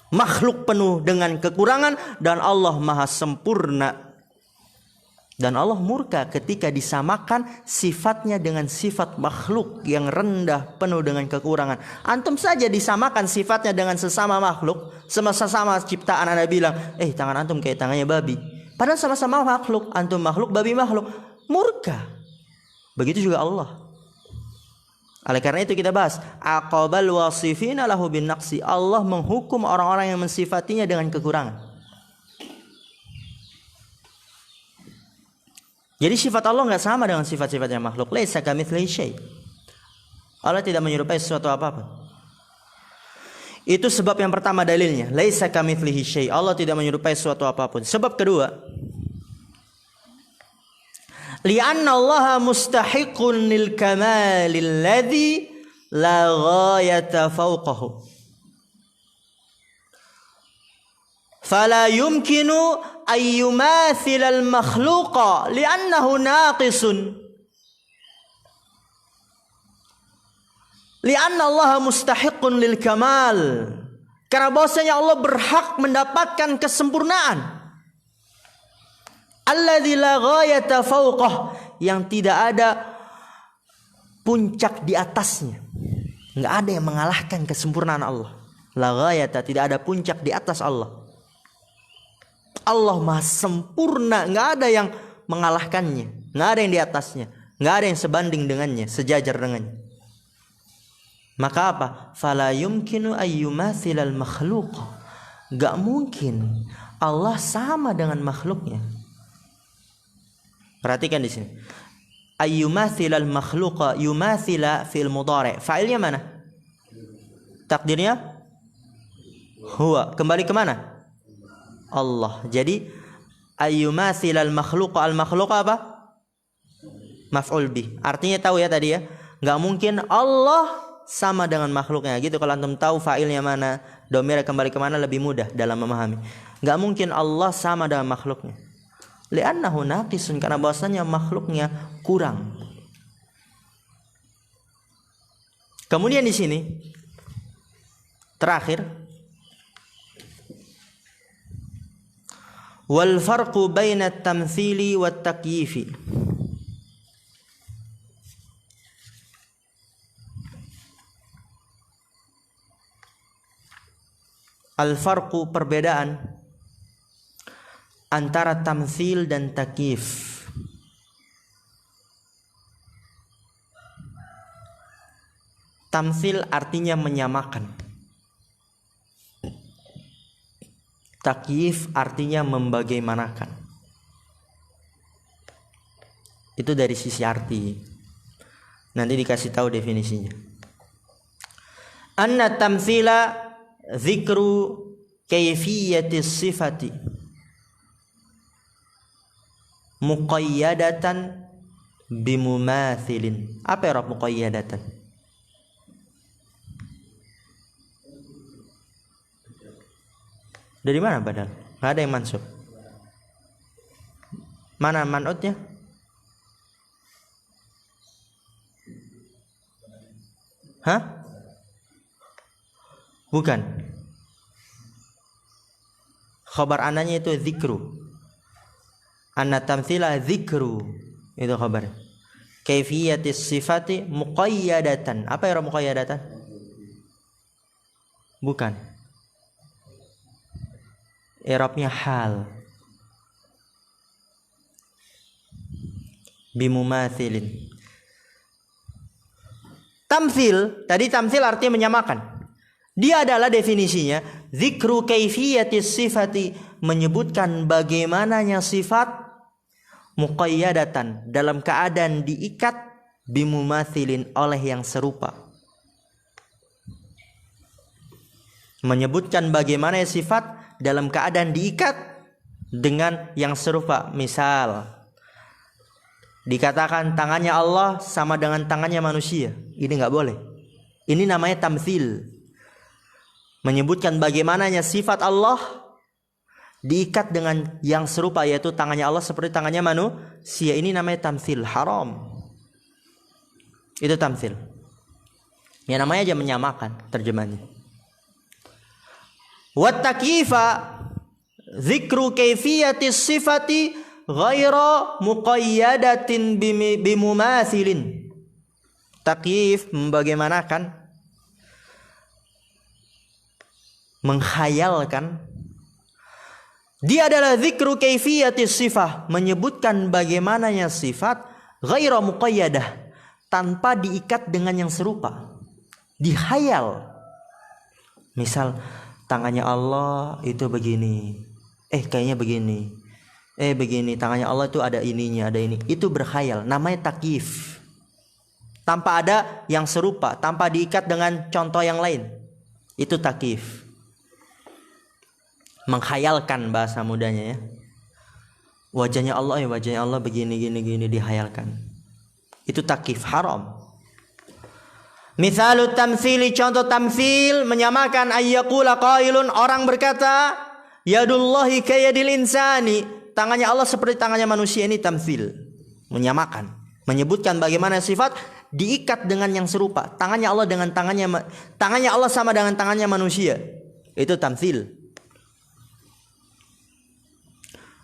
Makhluk penuh dengan kekurangan dan Allah maha sempurna. Dan Allah murka ketika disamakan sifatnya dengan sifat makhluk yang rendah penuh dengan kekurangan. Antum saja disamakan sifatnya dengan sesama makhluk. Sama-sama ciptaan Anda bilang, tangan antum kayak tangannya babi. Padahal sama-sama makhluk. Antum makhluk, babi makhluk. Murka. Begitu juga Allah. Oleh karena itu kita bahas aqabal wasifina lahu bin naqsi. Allah menghukum orang-orang yang mensifatinya dengan kekurangan. Jadi sifat Allah enggak sama dengan sifat-sifatnya makhluk. Laisa kamitslihi syai'. Allah tidak menyerupai sesuatu apapun. Itu sebab yang pertama dalilnya. Laisa kamitslihi syai'. Allah tidak menyerupai sesuatu apapun. Sebab kedua, li'anna Allah mustahiqun lil kamalil ladzi la ghayata fawqahu. Fala yumkinu ayyumathil al makhluqa li'annahu naqisun. Li'anna Allah mustahiqun lil kamal. Karena bahwasanya Allah berhak mendapatkan kesempurnaan. Alladzi la ghayata fawqah, yang tidak ada puncak di atasnya. Enggak ada yang mengalahkan kesempurnaan Allah. La ghayata, tidak ada puncak di atas Allah. Allah maha sempurna, enggak ada yang mengalahkannya, enggak ada yang di atasnya, enggak ada yang sebanding dengannya, sejajar dengannya. Maka apa? Fala yumkinu ayyumathilal makhluq. Enggak mungkin Allah sama dengan makhluknya. Perhatikan di sini. Ayyumathilal makhluqa, yumathila fil mudhari'. Fa'ilnya mana? Takdirnya huwa. Kembali ke mana? Allah. Jadi ayyumathilal makhluqa, al makhluqa apa? Maf'ul bih. Artinya tahu ya tadi ya. Enggak mungkin Allah sama dengan makhluknya. Gitu kalau antum tahu fa'ilnya mana, domir kembali ke mana lebih mudah dalam memahami. Enggak mungkin Allah sama dengan makhluknya. Li'annahu naqisun, karena bahwasanya makhluknya kurang. Kemudian di sini terakhir, wal farqu baina at-tamtsili wat takyifi. Al farqu, perbedaan antara tamtsil dan takyif. Tamtsil artinya menyamakan. Takyif artinya membagaimanakan. Itu dari sisi arti. Nanti dikasih tahu definisinya. Anna tamtsila dzikru kayfiyatis sifati muqayyadatan bimumathilin. Apa ya muqayyadatan? Dari mana badal? Nggak ada yang mansub. Mana man'utnya? Hah? Bukan. Khabar ananya itu zikru. Anna tamthila zikru. Itu khabar. Kaifiyatis sifati muqayyadatan. Apa ya muqayyadatan? Bukan. I'rabnya hal. Bimumathilin. Tamthil, tadi tamthil artinya menyamakan. Dia adalah definisinya zikru kaifiyatis sifati, menyebutkan bagaimananya sifat, muqayyadatan, dalam keadaan diikat, bimumathilin, oleh yang serupa. Menyebutkan bagaimana sifat dalam keadaan diikat dengan yang serupa. Misal dikatakan tangannya Allah sama dengan tangannya manusia, ini nggak boleh. Ini namanya tamtsil. Menyebutkan bagaimananya sifat Allah diikat dengan yang serupa, yaitu tangannya Allah seperti tangannya manusia. Ini namanya tamtsil, haram. Itu tamtsil. Ya namanya aja menyamakan terjemahnya. Wat takyifa dzikru kayfiyati sifati ghaira muqayyadatin bimumathilin. Takyif membagaimanakan, menghayalkan. Dia adalah zikru kaifiyati sifah, menyebutkan bagaimananya sifat ghaira muqayyadah, tanpa diikat dengan yang serupa. Dihayal. Misal tangannya Allah itu begini. Kayaknya begini. Begini, tangannya Allah itu ada ininya, ada ini. Itu berkhayal, namanya takyif. Tanpa ada yang serupa, tanpa diikat dengan contoh yang lain. Itu takyif. Menghayalkan bahasa mudanya ya. Wajahnya Allah begini gini dihayalkan. Itu takyif, haram. Misalut tamtsili, contoh tamtsil, menyamakan ayyaqula qailun, orang berkata yadullahi kayadil insani, tangannya Allah seperti tangannya manusia. Ini tamtsil, menyamakan, menyebutkan bagaimana sifat diikat dengan yang serupa. Tangannya Allah dengan tangannya Allah sama dengan tangannya manusia. Itu tamtsil.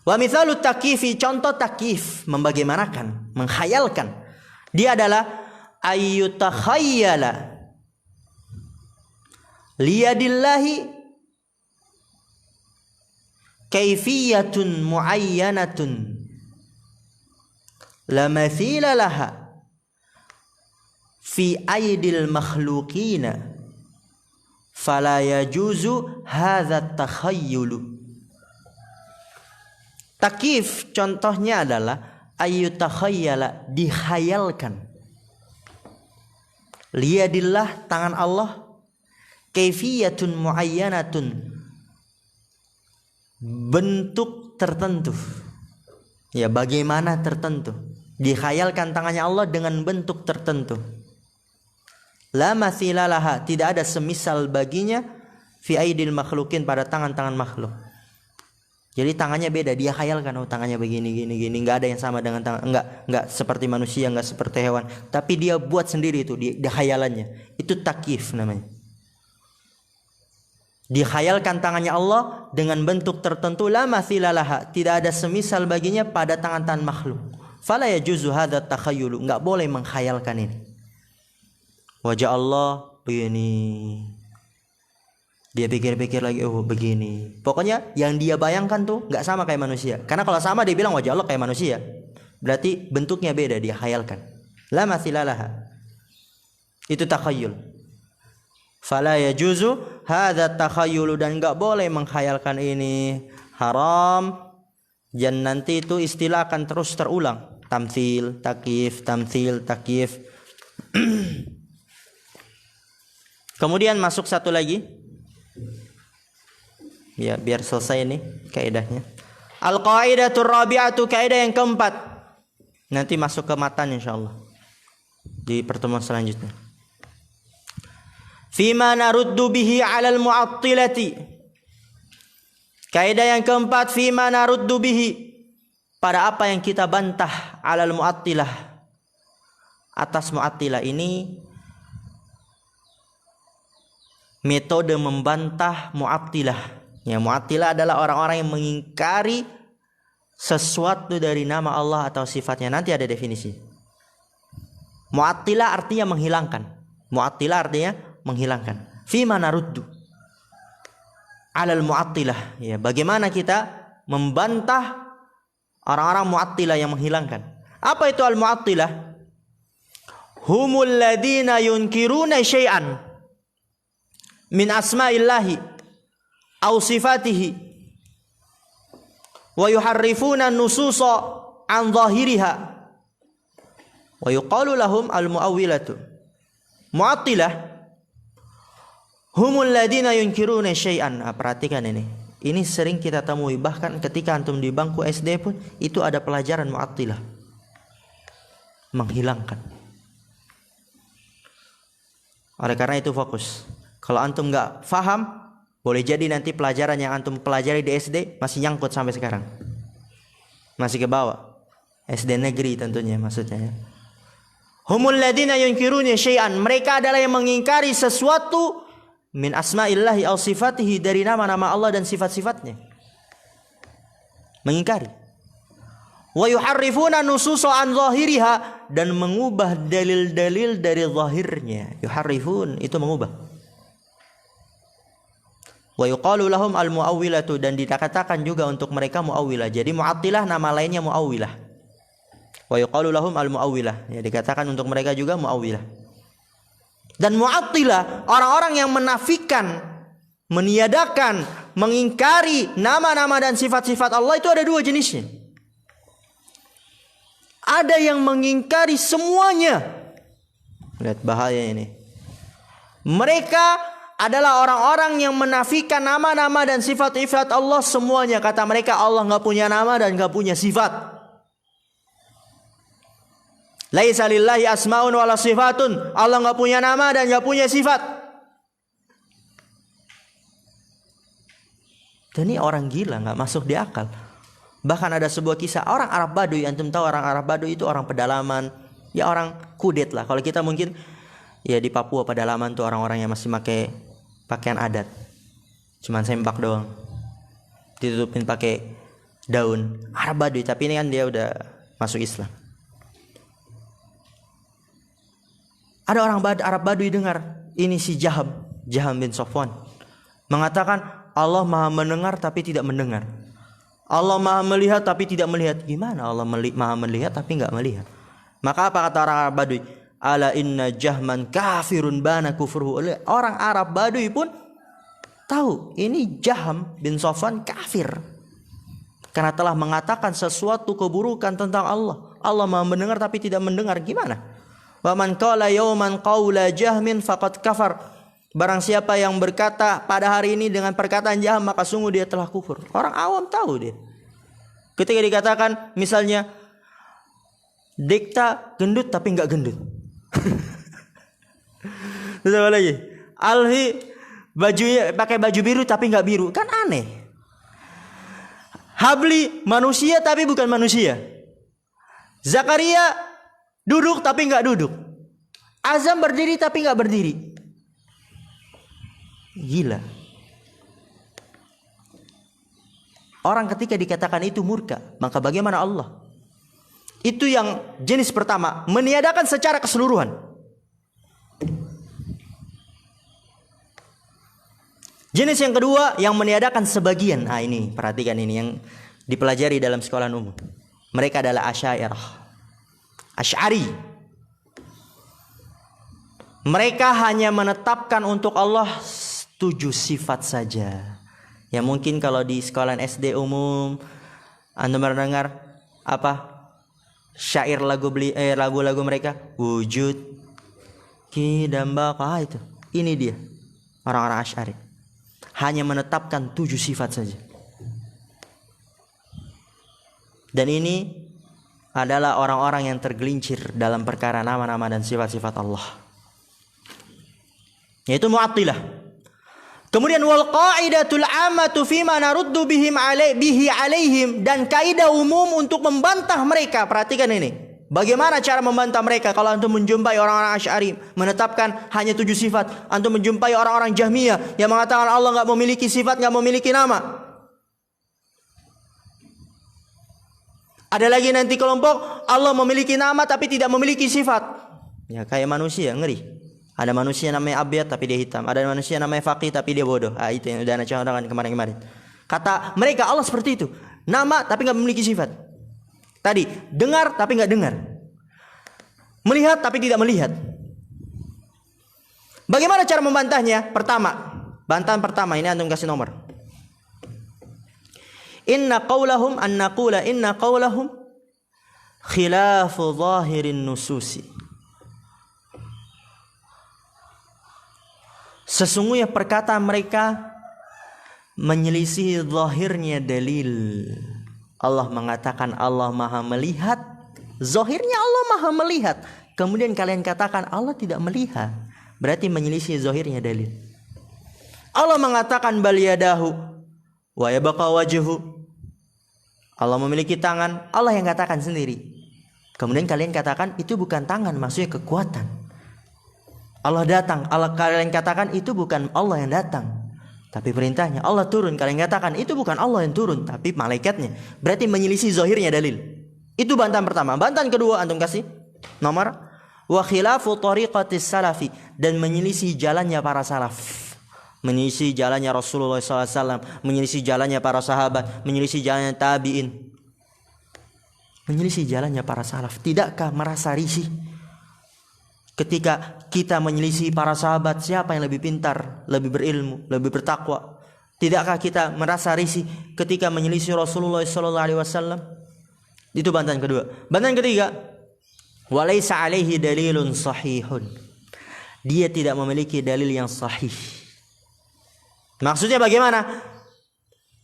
Wa mithalut takyifi, contoh takyif, membagaimanakan, menghayalkan. Dia adalah ayyutakhayyala liyadillahi kaifiyatun muayyanatun la mathila laha fi aidil makhluqina fala yajuzu hadza takhayyulu. Takyif contohnya adalah ayyutakhayyala, dihayalkan. Liyadillah, tangan Allah, kaifiyatun muayyanatun, bentuk tertentu. Ya, bagaimana tertentu. Dihayalkan tangannya Allah dengan bentuk tertentu. La matsila laha, tidak ada semisal baginya fi aidil makhlukin, pada tangan-tangan makhluk. Jadi tangannya beda, dia khayalkan, tangannya begini, nggak ada yang sama dengan tangan, nggak seperti manusia, nggak seperti hewan, tapi dia buat sendiri itu, dia khayalannya. Itu takyif namanya. Dikhayalkan tangannya Allah dengan bentuk tertentu, la matsila laha, tidak ada semisal baginya pada tangan-tangan makhluk. Fala yajuzu hadza takhayyulu, nggak boleh menghayalkan ini. Wajah Allah begini. Dia pikir-pikir lagi, begini. Pokoknya yang dia bayangkan tuh nggak sama kayak manusia. Karena kalau sama dia bilang wajah Allah kayak manusia, berarti bentuknya beda, dia khayalkan. La matsila laha. Itu takhayyul. Fala yajuzu hadza takhayyulu, dan nggak boleh menghayalkan ini, haram. Dan nanti itu istilah akan terus terulang. Tamtsil, takyif, tamtsil, takyif. Kemudian masuk satu lagi. Ya, biar selesai nih kaidahnya. Al-qaidatur rabi'atu, kaidah yang keempat. Nanti masuk ke matan insyaallah di pertemuan selanjutnya. Fima naruddu bihi 'alal mu'attilati. Kaidah yang keempat, fima naruddu bihi, pada apa yang kita bantah, 'alal mu'attilah, atas mu'attilah. Ini metode membantah mu'attilah. Ya, mu'attilah adalah orang-orang yang mengingkari sesuatu dari nama Allah atau sifatnya. Nanti ada definisi. Mu'attilah artinya menghilangkan. Mu'attilah artinya menghilangkan. Fima naruddu 'alal mu'attilah. Ya, bagaimana kita membantah orang-orang mu'attilah yang menghilangkan. Apa itu al-mu'attilah? Humul ladina yunkiruna syai'an min asma'illahi aw sifatihi wa yuharrifuna nususa an zahiriha. Wa yuqalu lahum al-mu'awwilatu. Mu'attilah humul ladina yunkiruna syai'an. Perhatikan ini. Ini sering kita temui, bahkan ketika antum di bangku SD pun itu ada pelajaran mu'attilah. Menghilangkan. Oleh karena itu fokus. Kalau antum nggak faham, boleh jadi nanti pelajaran yang antum pelajari di SD masih nyangkut sampai sekarang. Masih ke bawah. SD negeri tentunya maksudnya ya. Humul ladina yunkiruna syai'an. Mereka adalah yang mengingkari sesuatu min asma'illahi aw sifatihi, dari nama-nama Allah dan sifat-sifatnya. Mengingkari. Wa yuharrifuna nususa an zahiriha, dan mengubah dalil-dalil dari zahirnya. Yuharrifun itu mengubah. Wa yuqalu lahum al-mu'awwilatu, dan dikatakan juga untuk mereka mu'awwilah. Jadi mu'attilah nama lainnya mu'awwilah. Wa yuqalu lahum al-mu'awwilah, ya, dikatakan untuk mereka juga mu'awwilah. Dan mu'attilah orang-orang yang menafikan, meniadakan, mengingkari nama-nama dan sifat-sifat Allah itu ada dua jenisnya. Ada yang mengingkari semuanya. Lihat bahaya ini. Mereka adalah orang-orang yang menafikan nama-nama dan sifat-sifat Allah semuanya. Kata mereka Allah nggak punya nama dan nggak punya sifat. Laisa lillahi asmaun wala sifatun. Allah nggak punya nama dan nggak punya sifat. Dan ini orang gila, nggak masuk di akal. Bahkan ada sebuah kisah orang Arab Baduy. Antum tahu orang Arab Baduy itu orang pedalaman, ya orang kudet lah. Kalau kita mungkin ya di Papua pedalaman tuh orang-orang yang masih pakai pakaian adat, cuman sempak doang, ditutupin pakai daun. Arab Baduy, tapi ini kan dia udah masuk Islam. Ada orang Arab Baduy dengar ini si Jaham bin Safwan mengatakan Allah maha mendengar tapi tidak mendengar, Allah maha melihat tapi tidak melihat. Gimana Allah maha melihat tapi nggak melihat? Maka apa kata orang Arab Baduy? Ala inna Jahman kafirun bana kufruhu. Orang Arab Baduy pun tahu ini Jaham bin Safwan kafir karena telah mengatakan sesuatu keburukan tentang Allah. Allah maha mendengar tapi tidak mendengar. Gimana? Wa man qala yawman qawla Jahmin faqad kafar. Barang siapa yang berkata pada hari ini dengan perkataan Jaham, maka sungguh dia telah kufur. Orang awam tahu dia. Ketika dikatakan misalnya Dikta gendut tapi nggak gendut. Terus apa lagi? Alhi bajunya pakai baju biru tapi nggak biru, kan aneh. Habli manusia tapi bukan manusia. Zakaria duduk tapi nggak duduk. Azam berdiri tapi nggak berdiri. Gila. Orang ketika dikatakan itu murka, maka bagaimana Allah? Itu yang jenis pertama, meniadakan secara keseluruhan. Jenis yang kedua yang meniadakan sebagian. Nah ini, perhatikan ini yang dipelajari dalam sekolah umum. Mereka adalah Asy'ari. Mereka hanya menetapkan untuk Allah 7 sifat saja. Ya mungkin kalau di sekolah SD umum Anda mendengar apa? Syair lagu-lagu mereka, wujud kidamba itu. Ini dia orang-orang Asy'ari. Hanya menetapkan 7 sifat saja. Dan ini adalah orang-orang yang tergelincir dalam perkara nama-nama dan sifat-sifat Allah, yaitu Mu'attilah. Kemudian wal qaidatul ammatu fima naruddu bihi alaihim, dan kaidah umum untuk membantah mereka. Perhatikan ini. Bagaimana cara membantah mereka? Kalau antum menjumpai orang-orang Asy'ari menetapkan hanya 7 sifat, antum menjumpai orang-orang Jahmiyah yang mengatakan Allah enggak memiliki sifat, enggak memiliki nama. Ada lagi nanti kelompok Allah memiliki nama tapi tidak memiliki sifat. Ya kayak manusia, ngeri. Ada manusia namanya Abyad tapi dia hitam. Ada manusia namanya Faqih tapi dia bodoh. Itu yang udah contohkan kemarin-kemarin. Kata mereka Allah seperti itu. Nama tapi nggak memiliki sifat. Tadi dengar tapi nggak dengar. Melihat tapi tidak melihat. Bagaimana cara membantahnya? Bantahan pertama ini antum kasih nomor. Inna qawlahum khilafu zahirin nususi. Sesungguhnya perkataan mereka menyelisih zahirnya dalil. Allah mengatakan Allah Maha melihat, zahirnya Allah Maha melihat. Kemudian kalian katakan Allah tidak melihat, berarti menyelisih zahirnya dalil. Allah mengatakan bal yadahu wa yabqa wajhu. Allah memiliki tangan, Allah yang katakan sendiri. Kemudian kalian katakan itu bukan tangan, maksudnya kekuatan. Allah datang, Allah kalian katakan itu bukan Allah yang datang, tapi perintahnya. Allah turun, kalian katakan itu bukan Allah yang turun, tapi malaikatnya. Berarti menyelisih zahirnya dalil. Itu bantahan pertama. Bantahan kedua antum kasih nomor wa khilafu tariqatis salafi, dan menyelisih jalannya para salaf. Menyelisih jalannya Rasulullah SAW, menyelisih jalannya para sahabat, menyelisih jalannya tabi'in, menyelisih jalannya para salaf. Tidakkah merasa risih ketika kita menyelisih para sahabat? Siapa yang lebih pintar, lebih berilmu, lebih bertakwa? Tidakkah kita merasa risih ketika menyelisih Rasulullah SAW? Itu bantahan kedua. Bantahan ketiga, walaysa alaihi dalilun sahihun. Dia tidak memiliki dalil yang sahih. Maksudnya bagaimana?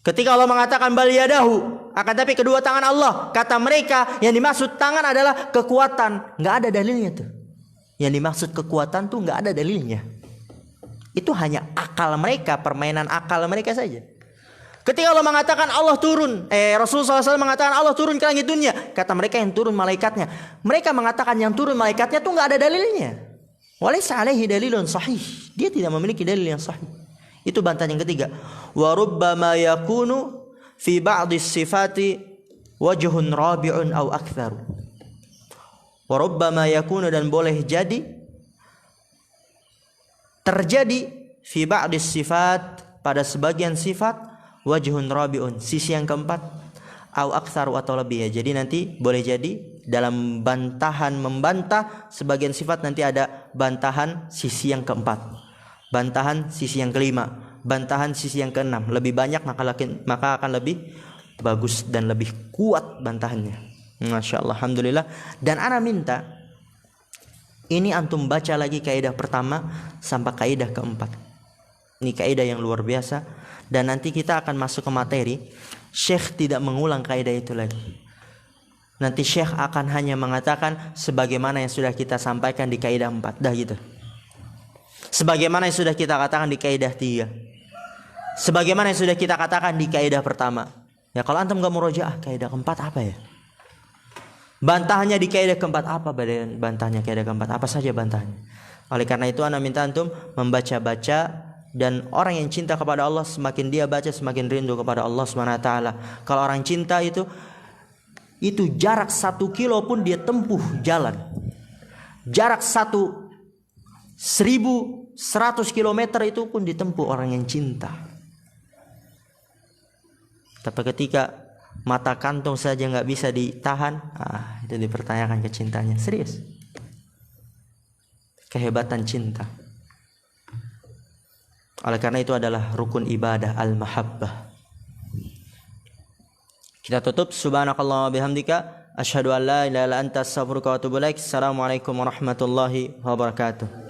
Ketika Allah mengatakan bal yadahu, akan tapi kedua tangan Allah, kata mereka yang dimaksud tangan adalah kekuatan. Nggak ada dalilnya tuh. Yang dimaksud kekuatan tuh nggak ada dalilnya. Itu hanya akal mereka, permainan akal mereka saja. Ketika Allah mengatakan Allah turun, Rasulullah SAW mengatakan Allah turun ke langit dunia, kata mereka yang turun malaikatnya. Mereka mengatakan yang turun malaikatnya tuh nggak ada dalilnya. Walaysa alaihi dalilun sahih. Dia tidak memiliki dalil yang sahih. Itu bantahan yang ketiga. Wa rubbama yakunu fi ba'dis sifati wajhun rabi'un aw aktsaru. Wa rubbama yakunu, dan boleh jadi terjadi fi ba'dis sifat, pada sebagian sifat, wajhun rabi'un, sisi yang keempat, au aktsaru, atau lebih ya. Jadi nanti boleh jadi dalam bantahan membantah sebagian sifat nanti ada bantahan sisi yang keempat, bantahan sisi yang kelima, bantahan sisi yang keenam. Lebih banyak maka akan lebih bagus dan lebih kuat bantahannya. Masya Allah, alhamdulillah. Dan ana minta ini antum baca lagi kaidah pertama sampai kaidah keempat. Ini kaidah yang luar biasa. Dan nanti kita akan masuk ke materi. Syekh tidak mengulang kaidah itu lagi. Nanti Syekh akan hanya mengatakan sebagaimana yang sudah kita sampaikan di kaidah 4. Dah gitu. Sebagaimana yang sudah kita katakan di kaidah 3. Sebagaimana yang sudah kita katakan di kaidah pertama. Ya kalau antum gak murojaah, kaidah keempat apa ya? Bantahannya di kaidah keempat apa? Bantahannya kaidah keempat apa saja bantahannya? Oleh karena itu ana minta antum membaca-baca. Dan orang yang cinta kepada Allah, semakin dia baca semakin rindu kepada Allah SWT. Kalau orang cinta itu jarak 1 kilo pun dia tempuh jalan. Jarak 1.100 kilometer itu pun ditempuh orang yang cinta. Tapi ketika mata kantong saja nggak bisa ditahan, itu dipertanyakan kecintanya. Serius. Kehebatan cinta. Oleh karena itu adalah rukun ibadah al-mahabbah. Kita tutup. Subhanakallah wa bihamdika asyhadu an la ilaha illa anta astaghfiruka wa atubu ilaik. Assalamualaikum warahmatullahi wabarakatuh.